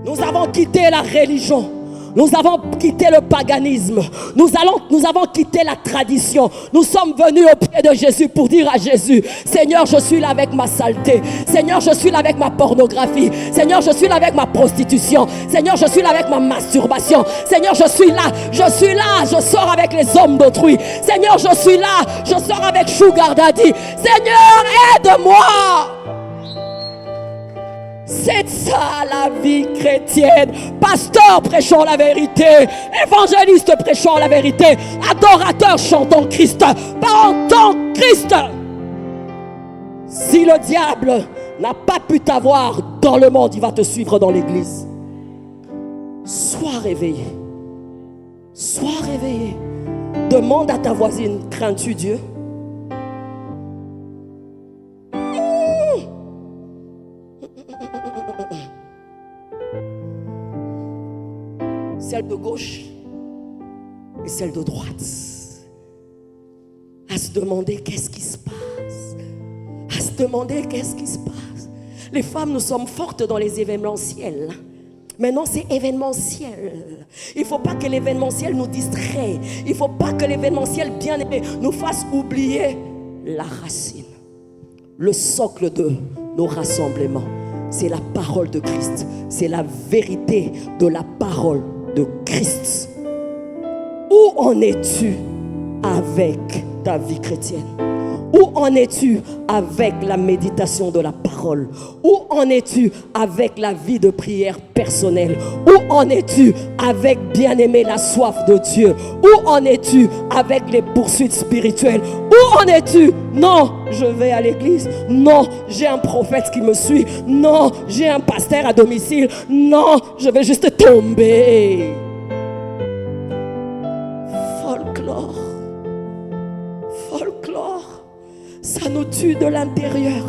Nous avons quitté la religion. Nous avons quitté le paganisme. Nous avons quitté la tradition. Nous sommes venus au pied de Jésus pour dire à Jésus: Seigneur, je suis là avec ma saleté. Seigneur, je suis là avec ma pornographie. Seigneur, je suis là avec ma prostitution. Seigneur, je suis là avec ma masturbation. Seigneur, je suis là, je sors avec les hommes d'autrui. Seigneur, je suis là, je sors avec Sugar Daddy. Seigneur, aide-moi. C'est ça la vie chrétienne. Pasteur prêchant la vérité, évangéliste prêchant la vérité, adorateur chantant Christ, pas en tant que Christ. Si le diable n'a pas pu t'avoir dans le monde, il va te suivre dans l'église. Sois réveillé. Sois réveillé. Demande à ta voisine: crains-tu Dieu? Celle de gauche et celle de droite, à se demander qu'est-ce qui se passe, à se demander qu'est-ce qui se passe. Les femmes, nous sommes fortes dans les événementiels. Maintenant, c'est événementiel. Il ne faut pas que l'événementiel nous distrait. Il ne faut pas que l'événementiel bien-aimé nous fasse oublier la racine. Le socle de nos rassemblements, c'est la parole de Christ. C'est la vérité de la parole de Christ. Où en es-tu avec ta vie chrétienne? Où en es-tu avec la méditation de la parole? Où en es-tu avec la vie de prière personnelle? Où en es-tu avec, bien-aimé, la soif de Dieu? Où en es-tu avec les poursuites spirituelles? Où en es-tu? Non, je vais à l'église. Non, j'ai un prophète qui me suit. Non, j'ai un pasteur à domicile. Non, je vais juste tomber. Folklore. Ça nous tue de l'intérieur.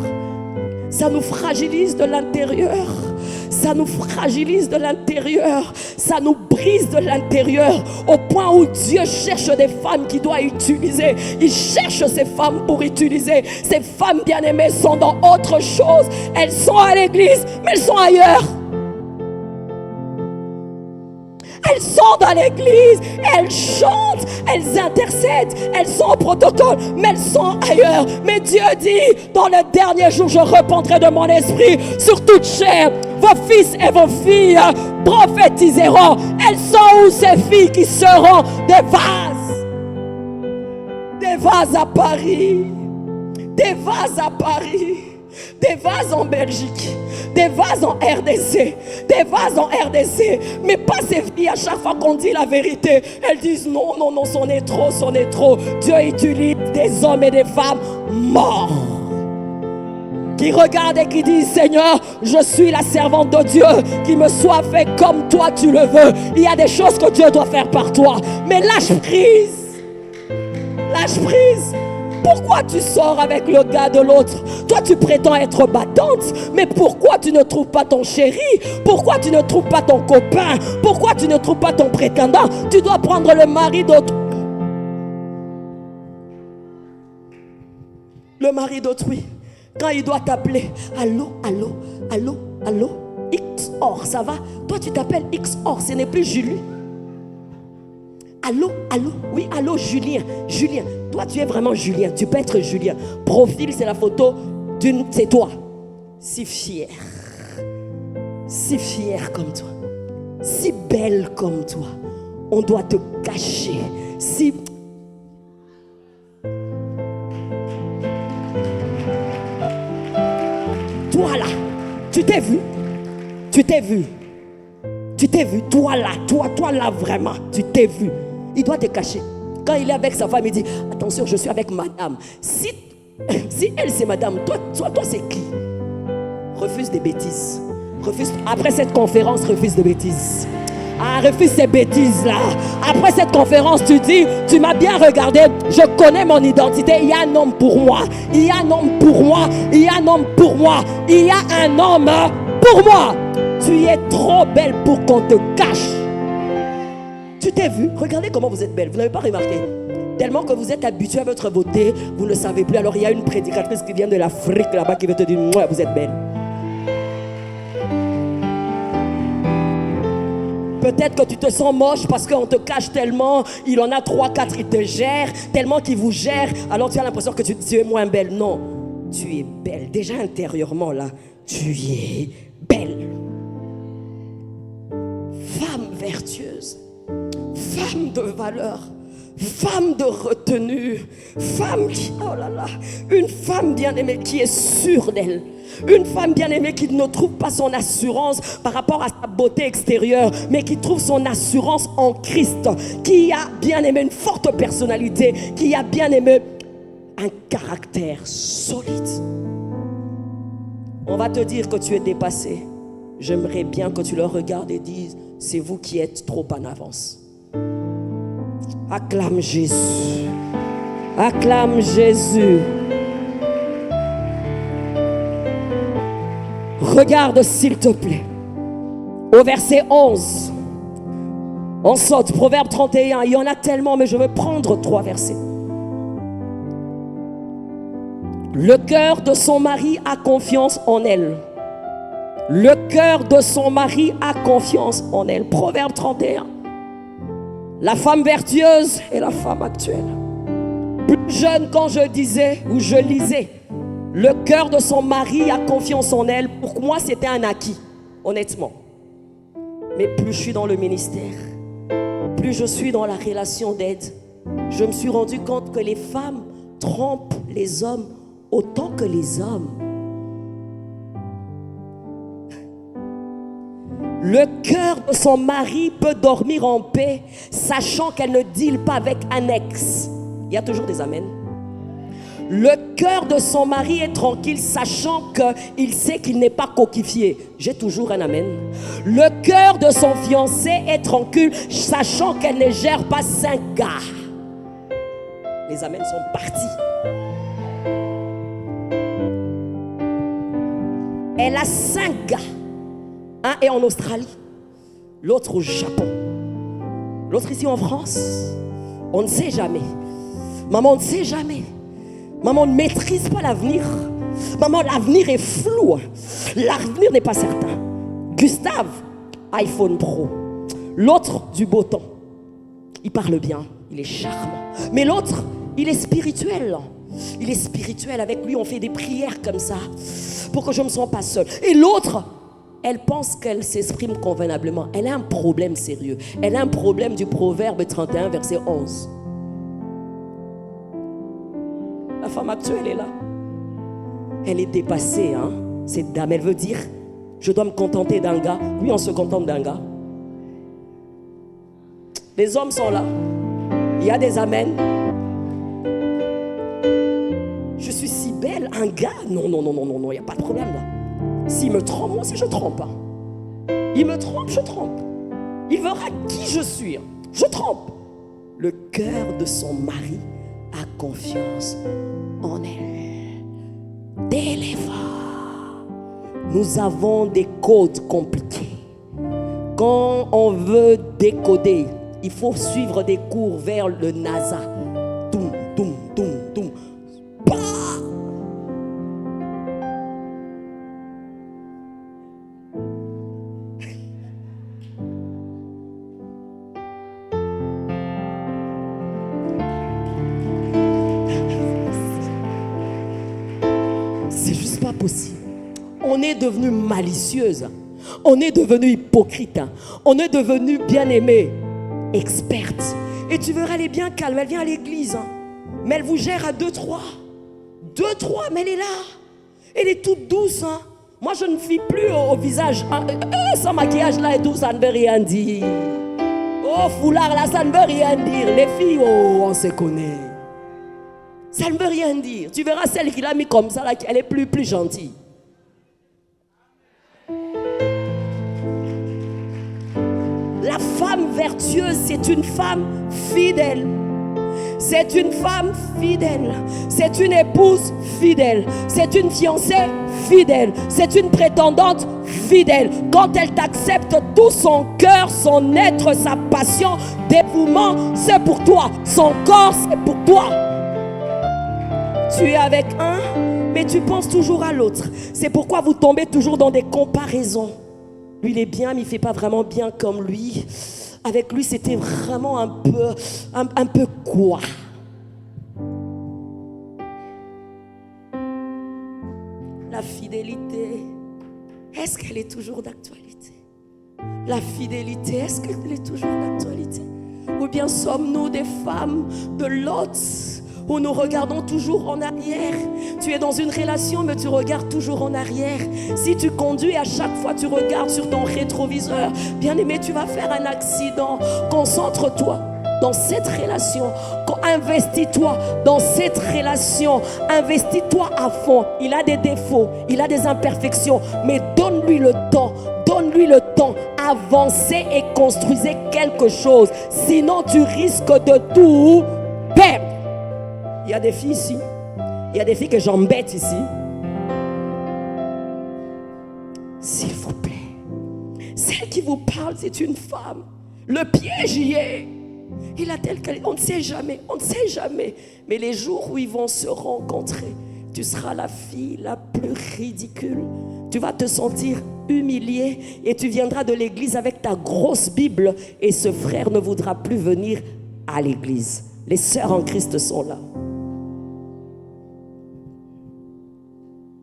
Ça nous fragilise de l'intérieur. Ça nous fragilise de l'intérieur. Ça nous brise de l'intérieur. Au point où Dieu cherche des femmes qu'il doit utiliser. Il cherche ces femmes pour utiliser. Ces femmes bien-aimées sont dans autre chose. Elles sont à l'église, mais elles sont ailleurs. Elles sont dans l'église, elles chantent, elles intercèdent, elles sont au protocole, mais elles sont ailleurs. Mais Dieu dit: dans le dernier jour, je répandrai de mon esprit sur toute chair. Vos fils et vos filles prophétiseront. Elles sont où ces filles qui seront des vases? Des vases à Paris. Des vases à Paris. Des vases en Belgique, des vases en RDC, des vases en RDC, mais pas ces filles. À chaque fois qu'on dit la vérité, elles disent non, non, non, c'en est trop, c'en est trop. Dieu utilise des hommes et des femmes morts qui regardent et qui disent: Seigneur, je suis la servante de Dieu, qu'il me soit fait comme toi tu le veux. Il y a des choses que Dieu doit faire par toi, mais lâche prise. Lâche prise. Pourquoi tu sors avec le gars de l'autre? Toi, tu prétends être battante, mais pourquoi tu ne trouves pas ton chéri? Pourquoi tu ne trouves pas ton copain? Pourquoi tu ne trouves pas ton prétendant? Tu dois prendre le mari d'autrui. Le mari d'autrui, quand il doit t'appeler: allô, allô, allô, allô, XOR, ça va? Toi, tu t'appelles XOR, ce n'est plus Julie. Allô, allô, oui, allô, Julien. Julien, toi tu es vraiment Julien, tu peux être Julien. Profil, c'est la photo d'une, c'est toi. Si fière comme toi, si belle comme toi. On doit te cacher. Si toi là, tu t'es vu, toi là, toi là vraiment, tu t'es vu. Il doit te cacher. Quand il est avec sa femme, il dit, attention, je suis avec madame. Si elle c'est madame, toi c'est qui? Refuse des bêtises. Après cette conférence, refuse des bêtises. Refuse ces bêtises-là. Après cette conférence, tu dis, tu m'as bien regardé, je connais mon identité. Il y a un homme pour moi. Il y a un homme pour moi. Il y a un homme pour moi. Il y a un homme pour moi. Tu es trop belle pour qu'on te cache. Tu t'es vu? Regardez comment vous êtes belle. Vous n'avez pas remarqué? Tellement que vous êtes habitué à votre beauté, vous ne savez plus. Alors il y a une prédicatrice qui vient de l'Afrique là-bas qui veut te dire, moi, vous êtes belle. Peut-être que tu te sens moche parce qu'on te cache tellement. Il en a 3, 4, il te gère. Tellement qu'il vous gère. Alors tu as l'impression que tu es moins belle. Non, tu es belle. Déjà intérieurement là, tu es belle. Femme vertueuse. Femme de valeur. Femme de retenue. Femme qui, oh là là. Une femme bien-aimée qui est sûre d'elle. Une femme bien-aimée qui ne trouve pas son assurance par rapport à sa beauté extérieure, mais qui trouve son assurance en Christ, qui a bien-aimé une forte personnalité, qui a bien-aimé un caractère solide. On va te dire que tu es dépassé. J'aimerais bien que tu le regardes et dises, c'est vous qui êtes trop en avance. Acclame Jésus. Acclame Jésus. Regarde s'il te plaît. Au verset 11. On saute. Proverbe 31. Il y en a tellement, mais je veux prendre 3 versets. Le cœur de son mari a confiance en elle. Le cœur de son mari a confiance en elle. Proverbe 31. La femme vertueuse et la femme actuelle. Plus jeune, quand je disais ou je lisais, le cœur de son mari a confiance en elle. Pour moi, c'était un acquis, honnêtement. Mais plus je suis dans le ministère, plus je suis dans la relation d'aide, je me suis rendu compte que les femmes trompent les hommes autant que les hommes. Le cœur de son mari peut dormir en paix, sachant qu'elle ne deal pas avec un ex. Il y a toujours des amens. Le cœur de son mari est tranquille, sachant qu'il sait qu'il n'est pas coquifié. J'ai toujours un amen. Le cœur de son fiancé est tranquille, sachant qu'elle ne gère pas 5 gars. Les amens sont partis. Elle a 5 gars. Un est en Australie, l'autre au Japon, l'autre ici en France. On ne sait jamais. Maman, on ne sait jamais. Maman ne maîtrise pas l'avenir. Maman, l'avenir est flou. L'avenir n'est pas certain. Gustave, iPhone Pro. L'autre, du beau temps. Il parle bien, il est charmant. Mais l'autre, il est spirituel. Il est spirituel. Avec lui, on fait des prières comme ça pour que je ne me sente pas seule. Et l'autre, elle pense qu'elle s'exprime convenablement. Elle a un problème sérieux. Elle a un problème du Proverbe 31, verset 11. La femme actuelle est là. Elle est dépassée, hein? Cette dame, elle veut dire, je dois me contenter d'un gars. Oui, on se contente d'un gars. Les hommes sont là. Il y a des amens. Je suis si belle, un gars? Non, il n'y a pas de problème là. S'il me trompe, moi aussi je trompe. Il me trompe, je trompe. Il verra qui je suis. Je trompe. Le cœur de son mari a confiance en elle. Dès l'effort, nous avons des codes compliqués. Quand on veut décoder, il faut suivre des cours vers le NASA. Toum, toum, toum, toum. Bah! C'est juste pas possible. On est devenu malicieuse. On est devenu hypocrite. On est devenu bien-aimé, experte. Et tu verras, elle est bien calme. Elle vient à l'église. Mais elle vous gère à 2-3. 2-3, mais elle est là. Elle est toute douce. Moi, je ne vis plus au visage. Sans maquillage là et tout, ça ne veut rien dire. Oh, foulard là, ça ne veut rien dire. Les filles, oh, on se connaît. Ça ne veut rien dire. Tu verras celle qui l'a mis comme ça, là, elle est plus gentille. La femme vertueuse, c'est une femme fidèle. C'est une femme fidèle. C'est une épouse fidèle. C'est une fiancée fidèle. C'est une prétendante fidèle. Quand elle t'accepte, tout son cœur, son être, sa passion, dévouement, c'est pour toi. Son corps, c'est pour toi. Tu es avec un, mais tu penses toujours à l'autre. C'est pourquoi vous tombez toujours dans des comparaisons. Lui, il est bien, mais il ne fait pas vraiment bien comme lui. Avec lui, c'était vraiment un peu quoi? La fidélité, est-ce qu'elle est toujours d'actualité? La fidélité, est-ce qu'elle est toujours d'actualité? Ou bien sommes-nous des femmes de Lot, où nous regardons toujours en arrière? Tu es dans une relation, mais tu regardes toujours en arrière. Si tu conduis, à chaque fois tu regardes sur ton rétroviseur, bien aimé, tu vas faire un accident. Concentre-toi dans cette relation. Investis-toi dans cette relation. Investis-toi à fond. Il a des défauts, il a des imperfections, mais donne-lui le temps. Donne-lui le temps. Avancez et construisez quelque chose. Sinon, tu risques de tout perdre. Il y a des filles ici. Il y a des filles que j'embête ici. S'il vous plaît. Celle qui vous parle, c'est une femme. Le piège y est. Il a tel qu'elle. On ne sait jamais. On ne sait jamais. Mais les jours où ils vont se rencontrer, tu seras la fille la plus ridicule. Tu vas te sentir humilié et tu viendras de l'église avec ta grosse Bible et ce frère ne voudra plus venir à l'église. Les sœurs en Christ sont là.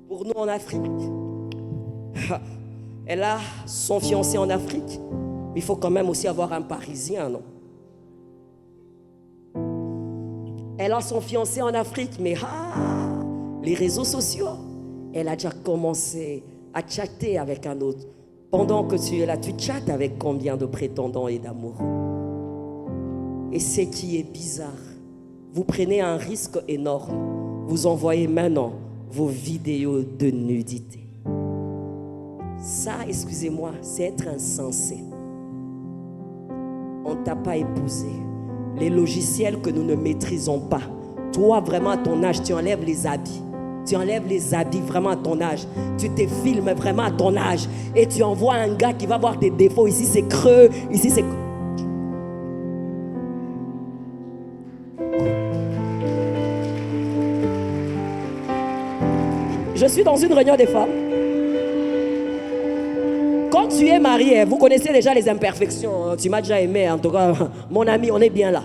Pour nous en Afrique, elle a son fiancé en Afrique, mais il faut quand même aussi avoir un Parisien, non? Elle a son fiancé en Afrique, mais les réseaux sociaux, elle a déjà commencé à chatter avec un autre. Pendant que tu es là, tu chattes avec combien de prétendants et d'amoureux? Et ce qui est bizarre, vous prenez un risque énorme. Vous envoyez maintenant vos vidéos de nudité. Ça, excusez-moi, c'est être insensé. On ne t'a pas épousé. Les logiciels que nous ne maîtrisons pas. Toi, vraiment à ton âge, tu enlèves les habits. Tu enlèves les habits vraiment à ton âge. Tu te filmes vraiment à ton âge. Et tu envoies un gars qui va avoir des défauts. Ici, c'est creux. Ici, c'est... Je suis dans une réunion des femmes. Quand tu es marié, vous connaissez déjà les imperfections. Tu m'as déjà aimé, en tout cas, mon ami, on est bien là.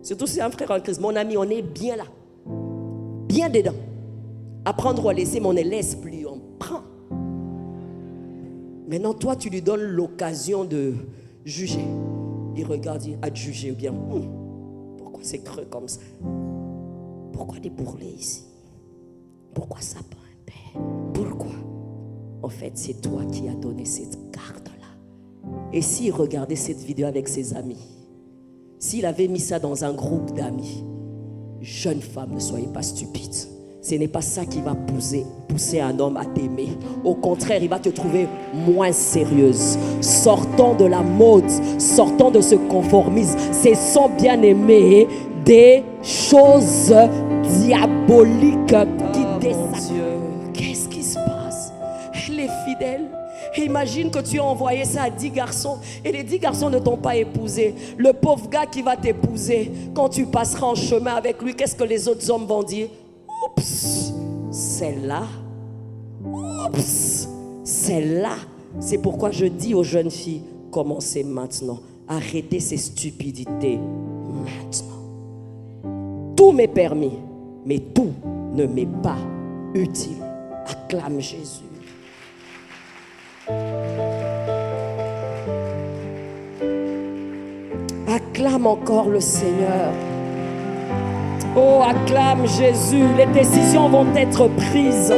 Surtout si c'est un frère en Christ. Mon ami, on est bien là. Bien dedans. À prendre ou à laisser, mais on ne laisse plus, on prend. Maintenant, toi, tu lui donnes l'occasion de juger. Il regarde, il a jugé ou bien. Pourquoi c'est creux comme ça? Pourquoi des bourrelets ici? Pourquoi ça prend un père? Pourquoi? En fait, c'est toi qui as donné cette carte-là. Et s'il regardait cette vidéo avec ses amis, s'il avait mis ça dans un groupe d'amis, jeune femme, ne soyez pas stupide. Ce n'est pas ça qui va pousser un homme à t'aimer. Au contraire, il va te trouver moins sérieuse. Sortant de la mode, sortant de ce conformisme, c'est son bien-aimé des choses diaboliques qui descendent. Qu'est-ce qui se passe? Elle est fidèle. Imagine que tu as envoyé ça à 10 garçons et les 10 garçons ne t'ont pas épousé. Le pauvre gars qui va t'épouser, quand tu passeras en chemin avec lui, qu'est-ce que les autres hommes vont dire? Oups, celle-là. Oups, celle-là. C'est pourquoi je dis aux jeunes filles, commencez maintenant. Arrêtez ces stupidités maintenant. Tout m'est permis, mais tout ne m'est pas utile. Acclame Jésus. Acclame encore le Seigneur. Oh, acclame Jésus. Les décisions vont être prises.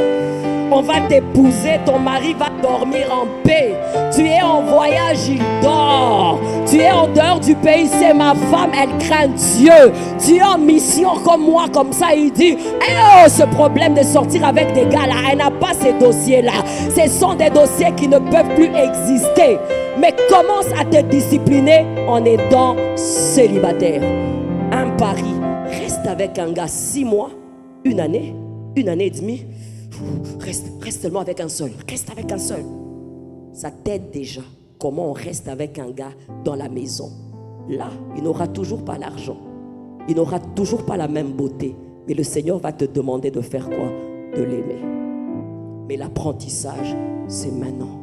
On va t'épouser, ton mari va dormir en paix. Tu es en voyage, il dort. Tu es en dehors du pays, c'est ma femme, elle craint Dieu. Tu es en mission comme moi, comme ça, il dit, oh, ce problème de sortir avec des gars là, elle n'a pas ces dossiers-là. Ce sont des dossiers qui ne peuvent plus exister. Mais commence à te discipliner en étant célibataire. Un pari, reste avec un gars 6 mois, 1 année et demie. Reste seulement avec un seul. Reste avec un seul. Ça t'aide déjà. Comment on reste avec un gars dans la maison. Là, il n'aura toujours pas l'argent. Il n'aura toujours pas la même beauté. Mais le Seigneur va te demander de faire quoi? De l'aimer. Mais l'apprentissage, c'est maintenant.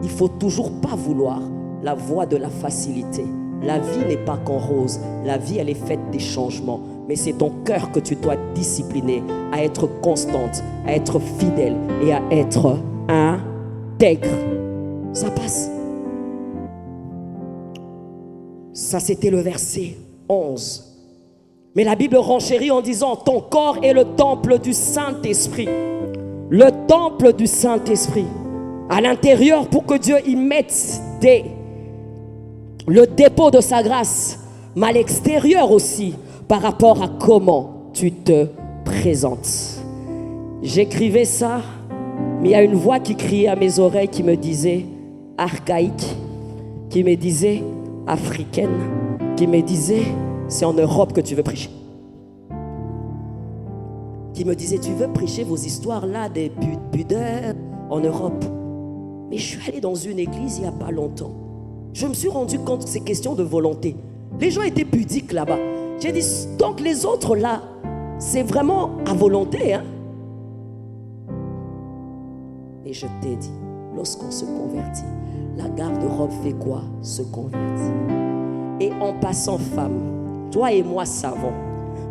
Il ne faut toujours pas vouloir la voie de la facilité. La vie n'est pas qu'en rose. La vie, elle est faite des changements. Mais c'est ton cœur que tu dois discipliner à être constante, à être fidèle et à être intègre. Ça passe. Ça, c'était le verset 11. Mais la Bible renchérit en disant, ton corps est le temple du Saint-Esprit. Le temple du Saint-Esprit. À l'intérieur, pour que Dieu y mette le dépôt de sa grâce, mais à l'extérieur aussi, par rapport à comment tu te présentes. J'écrivais ça, mais il y a une voix qui criait à mes oreilles qui me disait archaïque, qui me disait africaine, qui me disait c'est en Europe que tu veux prêcher. Qui me disait tu veux prêcher vos histoires là des pudeurs en Europe. Mais je suis allé dans une église il n'y a pas longtemps. Je me suis rendu compte que c'est question de volonté. Les gens étaient pudiques là-bas. J'ai dit, donc les autres là, c'est vraiment à volonté. Hein? Et je t'ai dit, lorsqu'on se convertit, la garde-robe fait quoi? Se convertit. Et en passant femme, toi et moi savons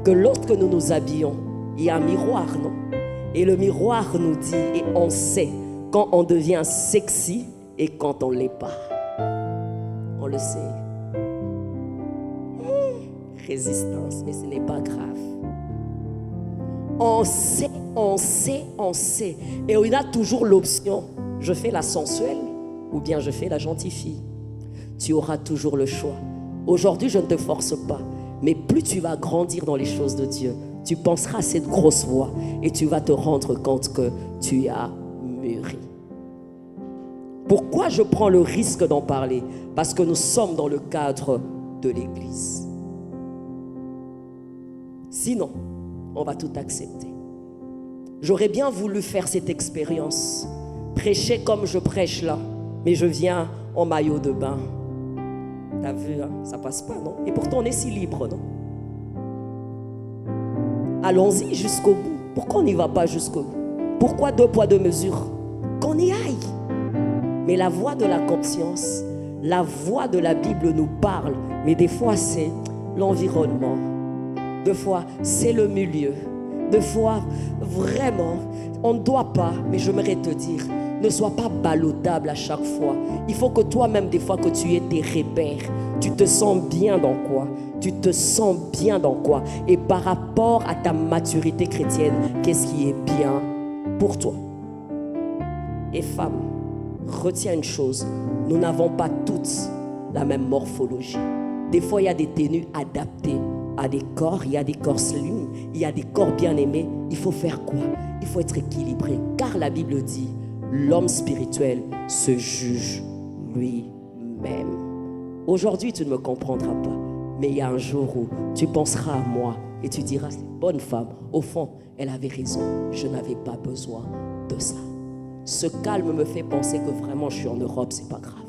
que lorsque nous nous habillons, il y a un miroir, non? Et le miroir nous dit, et on sait quand on devient sexy et quand on ne l'est pas. On le sait. Résistance, mais ce n'est pas grave. On sait. Et on a toujours l'option, je fais la sensuelle ou bien je fais la gentille fille. Tu auras toujours le choix. Aujourd'hui, je ne te force pas, mais plus tu vas grandir dans les choses de Dieu, tu penseras à cette grosse voix et tu vas te rendre compte que tu as mûri. Pourquoi je prends le risque d'en parler? Parce que nous sommes dans le cadre de l'Église. Sinon, on va tout accepter. J'aurais bien voulu faire cette expérience, prêcher comme je prêche là, mais je viens en maillot de bain. T'as vu, hein? Ça passe pas, non? Et pourtant, on est si libre, non? Allons-y jusqu'au bout. Pourquoi on n'y va pas jusqu'au bout? Pourquoi 2 poids 2 mesures? Qu'on y aille. Mais la voix de la conscience, la voix de la Bible nous parle, mais des fois, c'est l'environnement. Des fois, c'est le milieu. Des fois, vraiment, on ne doit pas, mais j'aimerais te dire, ne sois pas ballotable à chaque fois. Il faut que toi-même, des fois, que tu aies tes repères. Tu te sens bien dans quoi? Tu te sens bien dans quoi? Et par rapport à ta maturité chrétienne, qu'est-ce qui est bien pour toi? Et femme, retiens une chose, nous n'avons pas toutes la même morphologie. Des fois, il y a des tenues adaptées à des corps, il y a des corps slim, il y a des corps bien aimés. Il faut faire quoi? Il faut être équilibré, car la Bible dit, l'homme spirituel se juge lui-même. Aujourd'hui, tu ne me comprendras pas, mais il y a un jour où tu penseras à moi et tu diras, cette bonne femme, au fond, elle avait raison, je n'avais pas besoin de ça. Ce calme me fait penser que vraiment je suis en Europe, c'est pas grave.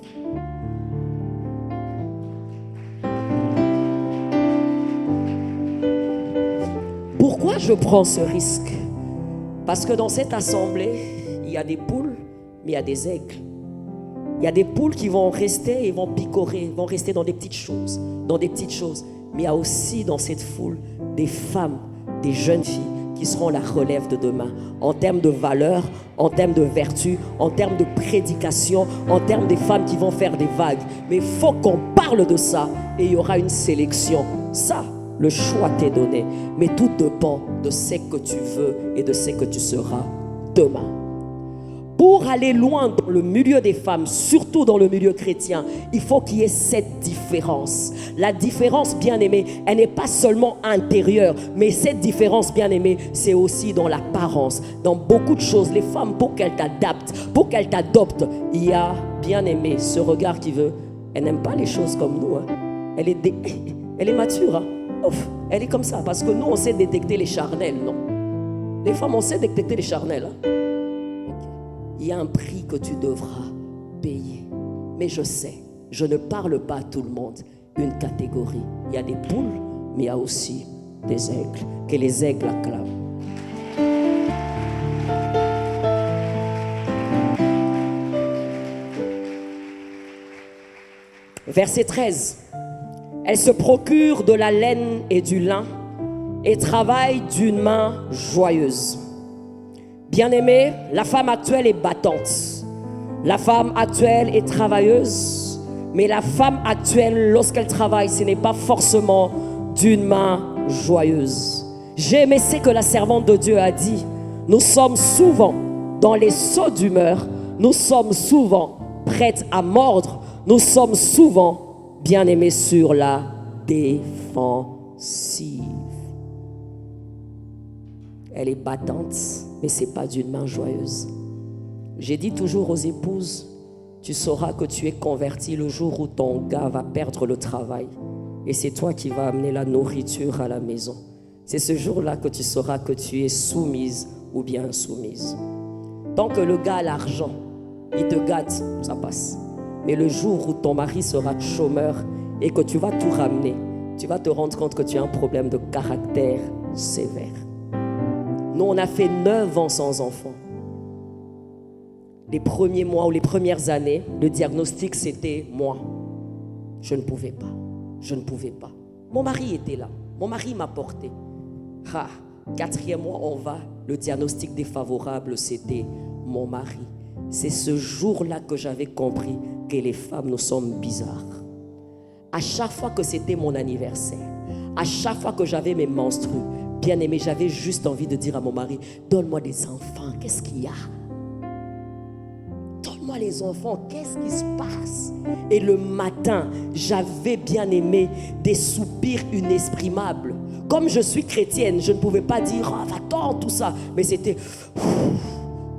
Pourquoi je prends ce risque? Parce que dans cette assemblée, il y a des poules, mais il y a des aigles. Il y a des poules qui vont rester et vont picorer, vont rester dans des petites choses, Mais il y a aussi dans cette foule des femmes, des jeunes filles qui seront la relève de demain, en termes de valeurs, en termes de vertu, en termes de prédication, en termes des femmes qui vont faire des vagues. Mais il faut qu'on parle de ça et il y aura une sélection. Ça, le choix t'est donné, mais tout dépend de ce que tu veux et de ce que tu seras demain. Pour aller loin dans le milieu des femmes, surtout dans le milieu chrétien, il faut qu'il y ait cette différence. La différence, bien-aimée, elle n'est pas seulement intérieure, mais cette différence, bien-aimée, c'est aussi dans l'apparence. Dans beaucoup de choses, les femmes, pour qu'elles t'adaptent, pour qu'elles t'adoptent, il y a, bien-aimée, ce regard qui veut. Elle n'aime pas les choses comme nous. Elle est mature. Ouf, elle est comme ça, parce que nous, on sait détecter les charnels, non? Les femmes, on sait détecter les charnels. Il y a un prix que tu devras payer. Mais je sais, je ne parle pas à tout le monde. Une catégorie. Il y a des poules, mais il y a aussi des aigles. Que les aigles acclament. Verset 13. Elle se procure de la laine et du lin et travaille d'une main joyeuse. Bien-aimée, la femme actuelle est battante. La femme actuelle est travailleuse. Mais la femme actuelle, lorsqu'elle travaille, ce n'est pas forcément d'une main joyeuse. J'ai aimé ce que la servante de Dieu a dit. Nous sommes souvent dans les sauts d'humeur. Nous sommes souvent prêtes à mordre. Nous sommes souvent, bien-aimés, sur la défensive. Elle est battante, mais ce n'est pas d'une main joyeuse. J'ai dit toujours aux épouses, tu sauras que tu es converti le jour où ton gars va perdre le travail. Et c'est toi qui vas amener la nourriture à la maison. C'est ce jour-là que tu sauras que tu es soumise ou bien insoumise. Tant que le gars a l'argent, il te gâte, ça passe. Mais le jour où ton mari sera chômeur et que tu vas tout ramener, tu vas te rendre compte que tu as un problème de caractère sévère. Nous, on a fait 9 ans sans enfant. Les premiers mois ou les premières années, le diagnostic, c'était moi. Je ne pouvais pas. Je ne pouvais pas. Mon mari était là. Mon mari m'a porté. 4e mois, on va. Le diagnostic défavorable, c'était mon mari. C'est ce jour-là que j'avais compris que les femmes, nous sommes bizarres. À chaque fois que c'était mon anniversaire, à chaque fois que j'avais mes menstrues, bien aimé, j'avais juste envie de dire à mon mari, donne-moi des enfants, qu'est-ce qu'il y a? Donne-moi les enfants, qu'est-ce qui se passe? Et le matin, j'avais bien aimé des soupirs inexprimables. Comme je suis chrétienne, je ne pouvais pas dire, oh, va-t'en, tout ça. Mais c'était,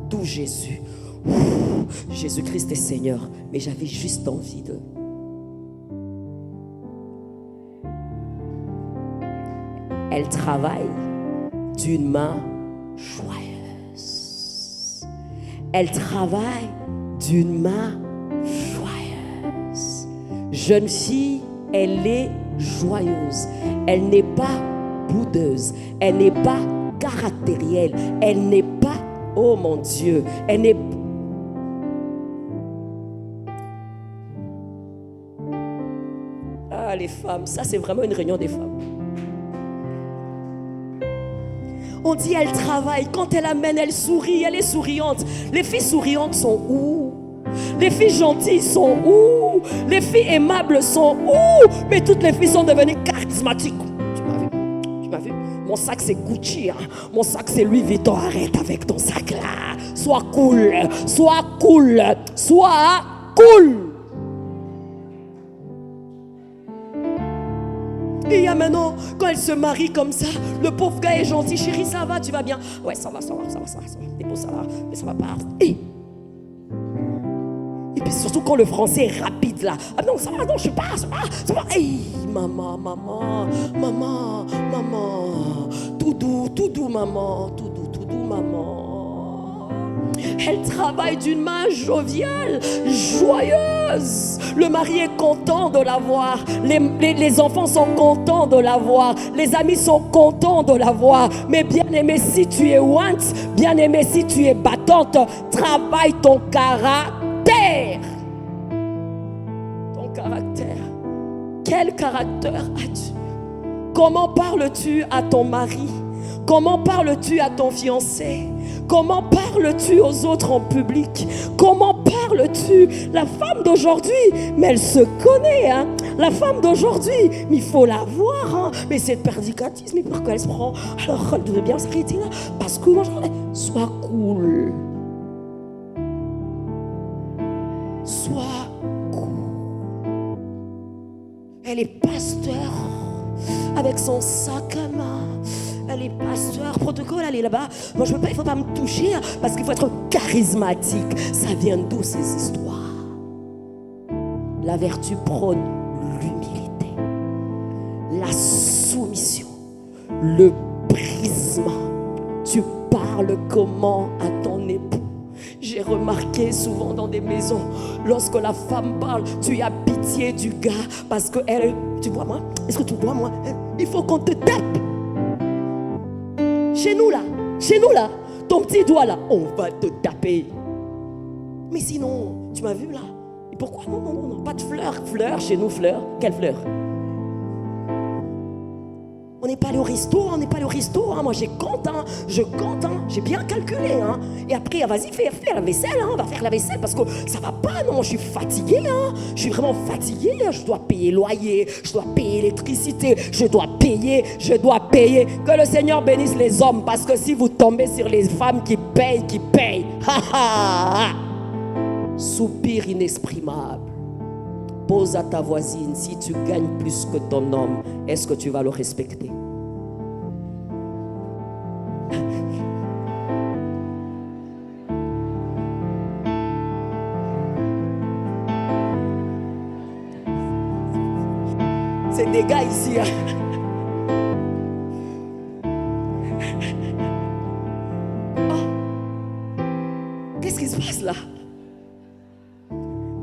d'où Jésus? Jésus-Christ est Seigneur. Mais j'avais juste envie de... Elle travaille d'une main joyeuse. Elle travaille d'une main joyeuse. Jeune fille, elle est joyeuse. Elle n'est pas boudeuse. Elle n'est pas caractérielle. Elle n'est pas, oh mon Dieu, elle n'est pas... Ah, les femmes, ça c'est vraiment une réunion des femmes. On dit elle travaille, quand elle amène, elle sourit, elle est souriante. Les filles souriantes sont où? Les filles gentilles sont où? Les filles aimables sont où? Mais toutes les filles sont devenues charismatiques. Tu m'as vu? Mon sac c'est Gucci, hein? Mon sac c'est Louis Vuitton. Arrête avec ton sac là. Sois cool, sois cool, sois cool. Et il y a maintenant, quand elle se marie comme ça, le pauvre gars est gentil. Chérie, ça va, tu vas bien? Ouais, ça va. Dépose ça là, mais ça va pas. Et puis surtout quand le français est rapide là. Ah non, ça va, non, je passe, ça va. Hey, maman. Tout doux, maman. Tout doux, maman. Elle travaille d'une main joviale, joyeuse. Le mari est content de la voir. Les enfants sont contents de la voir. Les amis sont contents de la voir. Mais bien aimé, si tu es want, bien aimé, si tu es battante, travaille ton caractère. Ton caractère. Quel caractère as-tu? Comment parles-tu à ton mari? Comment parles-tu à ton fiancé? Comment parles-tu aux autres en public? Comment parles-tu? La femme d'aujourd'hui, mais elle se connaît, hein? La femme d'aujourd'hui, mais il faut la voir. Hein. Mais c'est prédicatrice, mais pourquoi elle se prend? Alors, elle devait bien s'arrêter là. Parce que moi, je dis, sois cool. Sois cool. Elle est pasteur avec son sac à main. Elle est pasteur, protocole, elle est là-bas. Moi, je peux pas, il ne faut pas me toucher hein, parce qu'il faut être charismatique. Ça vient d'où ces histoires? La vertu prône l'humilité, la soumission, le brisement. Tu parles comment à ton époux? J'ai remarqué souvent dans des maisons, lorsque la femme parle, tu as pitié du gars parce que elle, tu vois moi? Est-ce que tu vois moi? Il faut qu'on te tape. Chez nous là, ton petit doigt là, on va te taper. Mais sinon, tu m'as vu là? Et pourquoi? Non, pas de fleurs. Fleurs, chez nous, fleurs. Quelle fleur? On n'est pas allé au resto, hein. Moi je compte, j'ai bien calculé. Hein. Et après, vas-y, fais la vaisselle, hein. On va faire la vaisselle parce que ça va pas, non, je suis fatigué, hein. Je suis vraiment fatigué, hein. Je dois payer loyer, je dois payer électricité, je dois payer. Que le Seigneur bénisse les hommes parce que si vous tombez sur les femmes qui payent, soupir inexprimable. Pose à ta voisine, si tu gagnes plus que ton homme, est-ce que tu vas le respecter? C'est des gars ici. Hein? Oh. Qu'est-ce qui se passe là?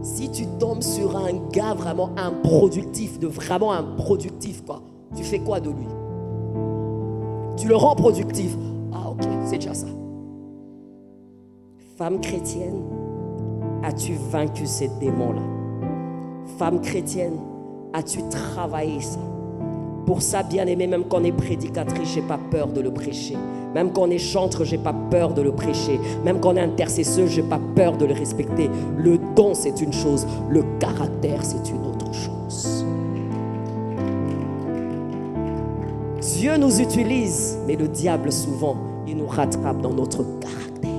Si tu tombes sur un gars vraiment improductif, quoi, tu fais quoi de lui? Tu le rends productif. Ah ok, c'est déjà ça. Femme chrétienne, as-tu vaincu ces démons-là? Femme chrétienne, as-tu travaillé ça? Pour ça, bien-aimé, même quand on est prédicatrice, j'ai pas peur de le prêcher. Même quand on est chantre, j'ai pas peur de le prêcher. Même quand on est intercesseur, j'ai pas peur de le respecter. Le don, c'est une chose. Le caractère, c'est une autre chose. Dieu nous utilise, mais le diable, souvent, il nous rattrape dans notre caractère.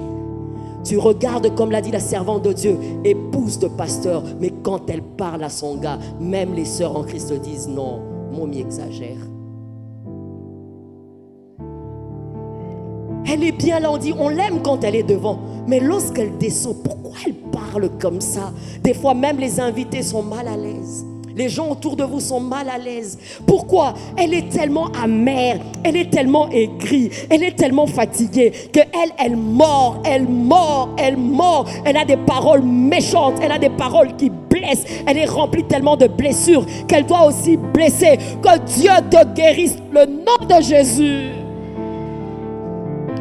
Tu regardes, comme l'a dit la servante de Dieu, épouse de pasteur, mais quand elle parle à son gars, même les sœurs en Christ disent non, Mommy exagère. Elle est bien là, on dit, on l'aime quand elle est devant. Mais lorsqu'elle descend, pourquoi elle parle comme ça? Des fois, même les invités sont mal à l'aise. Les gens autour de vous sont mal à l'aise. Pourquoi? Elle est tellement amère, elle est tellement aigrie, elle est tellement fatiguée qu'elle mord. Elle a des paroles méchantes, elle a des paroles qui blessent. Elle est remplie tellement de blessures qu'elle doit aussi blesser. Que Dieu te guérisse, le nom de Jésus.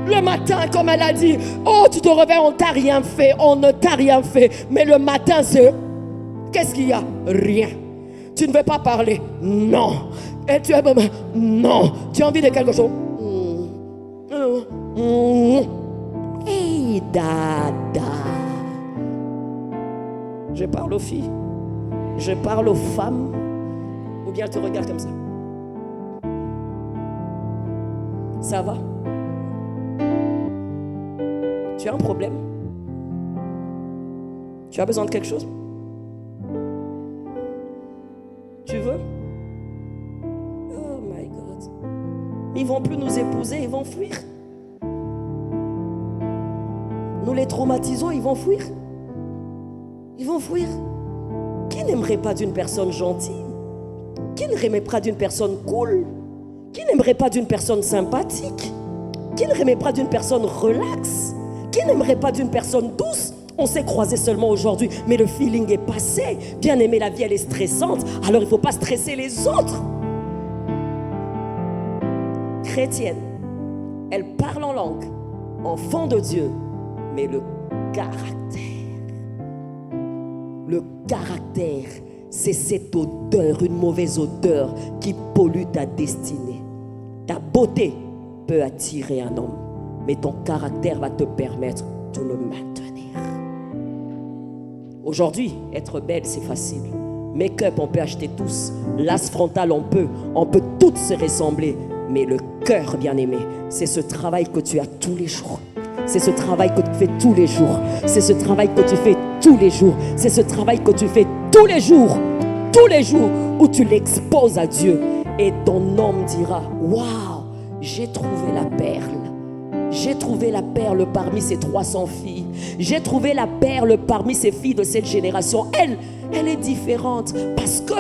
Le matin, comme elle a dit, oh, tu te réveilles, on ne t'a rien fait. Mais le matin, c'est, qu'est-ce qu'il y a? Rien. Tu ne veux pas parler? Non. Et tu as non. Tu as envie de quelque chose? Hey, dada. Je parle aux filles. Je parle aux femmes. Ou bien elle te regarde comme ça. Ça va? Tu as un problème? Tu as besoin de quelque chose? Tu veux? Oh my God. Ils ne vont plus nous épouser, ils vont fuir. Nous les traumatisons, ils vont fuir. Ils vont fuir. Qui n'aimerait pas d'une personne gentille? Qui n'aimerait pas d'une personne cool? Qui n'aimerait pas d'une personne sympathique? Qui n'aimerait pas d'une personne relaxe? Qui n'aimerait pas d'une personne douce? On s'est croisés seulement aujourd'hui, mais le feeling est passé. Bien aimé, la vie, elle est stressante. Alors, il ne faut pas stresser les autres. Chrétienne, elle parle en langue, enfant de Dieu, mais le caractère, c'est cette odeur, une mauvaise odeur qui pollue ta destinée. Ta beauté peut attirer un homme, mais ton caractère va te permettre de le maintenir. Aujourd'hui, être belle, c'est facile. Make-up, on peut acheter tous. L'as frontal, on peut toutes se ressembler. Mais le cœur, bien-aimé, c'est ce travail que tu as tous les jours. C'est ce travail que tu fais tous les jours. C'est ce travail que tu fais tous les jours. C'est ce travail que tu fais tous les jours. Tous les jours où tu l'exposes à Dieu. Et ton homme dira, waouh, j'ai trouvé la perle. J'ai trouvé la perle parmi ces 300 filles. J'ai trouvé la perle parmi ces filles de cette génération. Elle est différente parce que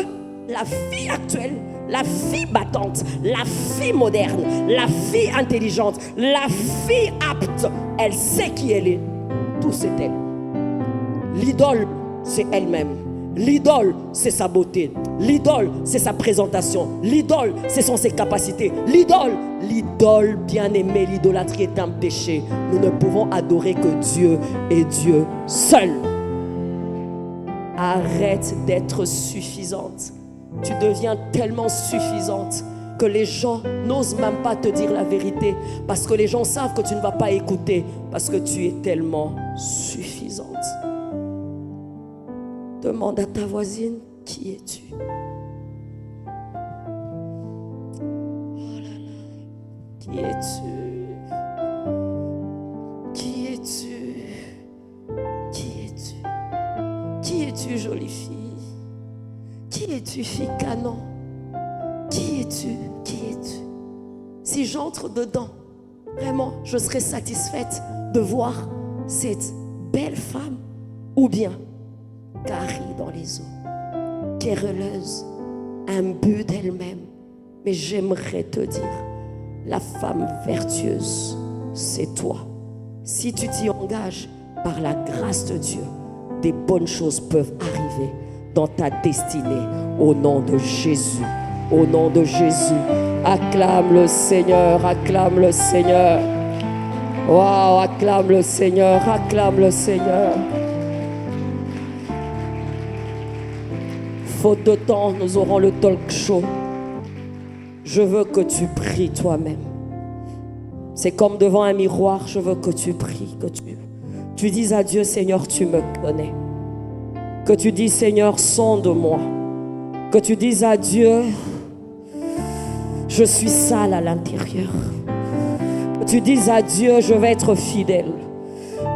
la fille actuelle, la fille battante, la fille moderne, la fille intelligente, la fille apte, elle sait qui elle est. Tout c'est elle. L'idole, c'est elle-même. L'idole, c'est sa beauté. L'idole, c'est sa présentation. L'idole, ce sont ses capacités. L'idole, bien-aimé, l'idolâtrie est un péché. Nous ne pouvons adorer que Dieu et Dieu seul. Arrête d'être suffisante. Tu deviens tellement suffisante que les gens n'osent même pas te dire la vérité parce que les gens savent que tu ne vas pas écouter parce que tu es tellement suffisante. Demande à ta voisine, qui es-tu? Oh là là, qui es-tu? Qui es-tu? Qui es-tu? Qui es-tu, jolie fille? Qui es-tu, fille canon? Qui es-tu? Qui es-tu? Si j'entre dedans, vraiment, je serai satisfaite de voir cette belle femme ou bien Carrie dans les eaux, querelleuse, imbue d'elle-même. Mais j'aimerais te dire, la femme vertueuse, c'est toi. Si tu t'y engages, par la grâce de Dieu, des bonnes choses peuvent arriver dans ta destinée. Au nom de Jésus, au nom de Jésus, acclame le Seigneur, acclame le Seigneur. Waouh, acclame le Seigneur, acclame le Seigneur. Faute de temps, nous aurons le talk show. Je veux que tu pries toi-même. C'est comme devant un miroir, je veux que tu pries, que tu dises à Dieu, Seigneur, tu me connais. Que tu dises, Seigneur, sonde-moi. Que tu dises à Dieu, je suis sale à l'intérieur. Que tu dises à Dieu, je vais être fidèle.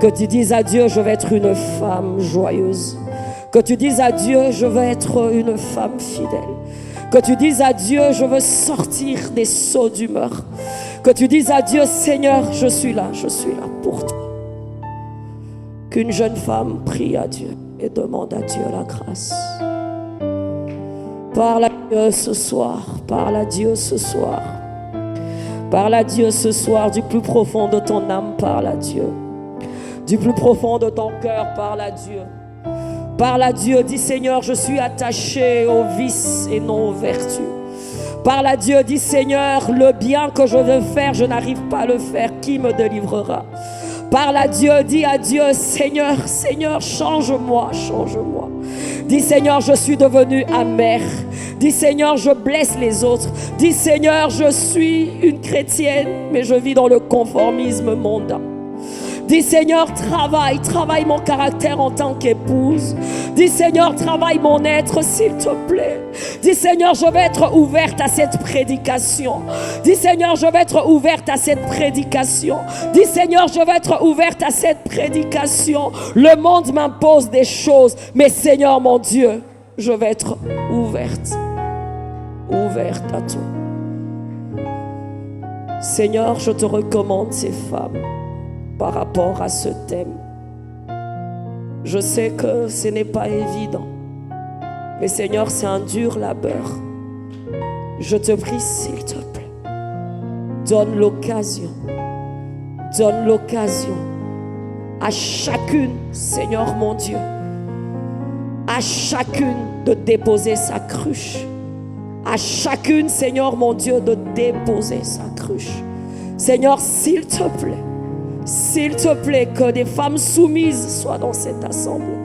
Que tu dises à Dieu, je vais être une femme joyeuse. Que tu dises à Dieu, je veux être une femme fidèle. Que tu dises à Dieu, je veux sortir des sauts d'humeur. Que tu dises à Dieu, Seigneur, je suis là pour toi. Qu'une jeune femme prie à Dieu et demande à Dieu la grâce. Parle à Dieu ce soir, parle à Dieu ce soir. Parle à Dieu ce soir, du plus profond de ton âme, parle à Dieu. Du plus profond de ton cœur, parle à Dieu. Parle à Dieu, dis Seigneur, je suis attaché aux vices et non aux vertus. Parle à Dieu, dis Seigneur, le bien que je veux faire, je n'arrive pas à le faire, qui me délivrera? Parle à Dieu, dis à Dieu, Seigneur, Seigneur, change-moi, change-moi. Dis Seigneur, je suis devenue amère. Dis Seigneur, je blesse les autres. Dis Seigneur, je suis une chrétienne, mais je vis dans le conformisme mondain. Dis Seigneur, travaille mon caractère en tant qu'épouse. Dis Seigneur, travaille mon être s'il te plaît. Dis Seigneur, je vais être ouverte à cette prédication. Dis Seigneur, je vais être ouverte à cette prédication. Dis Seigneur, je vais être ouverte à cette prédication. Le monde m'impose des choses, mais Seigneur mon Dieu, je vais être ouverte à toi. Seigneur, je te recommande ces femmes par rapport à ce thème. Je sais que ce n'est pas évident, mais Seigneur, c'est un dur labeur. Je te prie, s'il te plaît, donne l'occasion à chacune, Seigneur mon Dieu, à chacune de déposer sa cruche, à chacune, Seigneur mon Dieu, de déposer sa cruche. Seigneur, s'il te plaît, que des femmes soumises soient dans cette assemblée.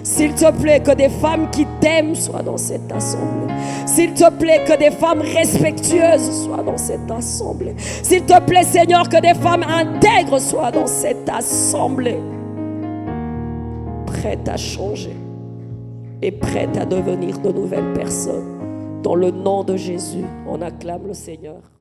S'il te plaît, que des femmes qui t'aiment soient dans cette assemblée. S'il te plaît, que des femmes respectueuses soient dans cette assemblée. S'il te plaît, Seigneur, que des femmes intègres soient dans cette assemblée. Prêtes à changer. et prêtes à devenir de nouvelles personnes. Dans le nom de Jésus, on acclame le Seigneur.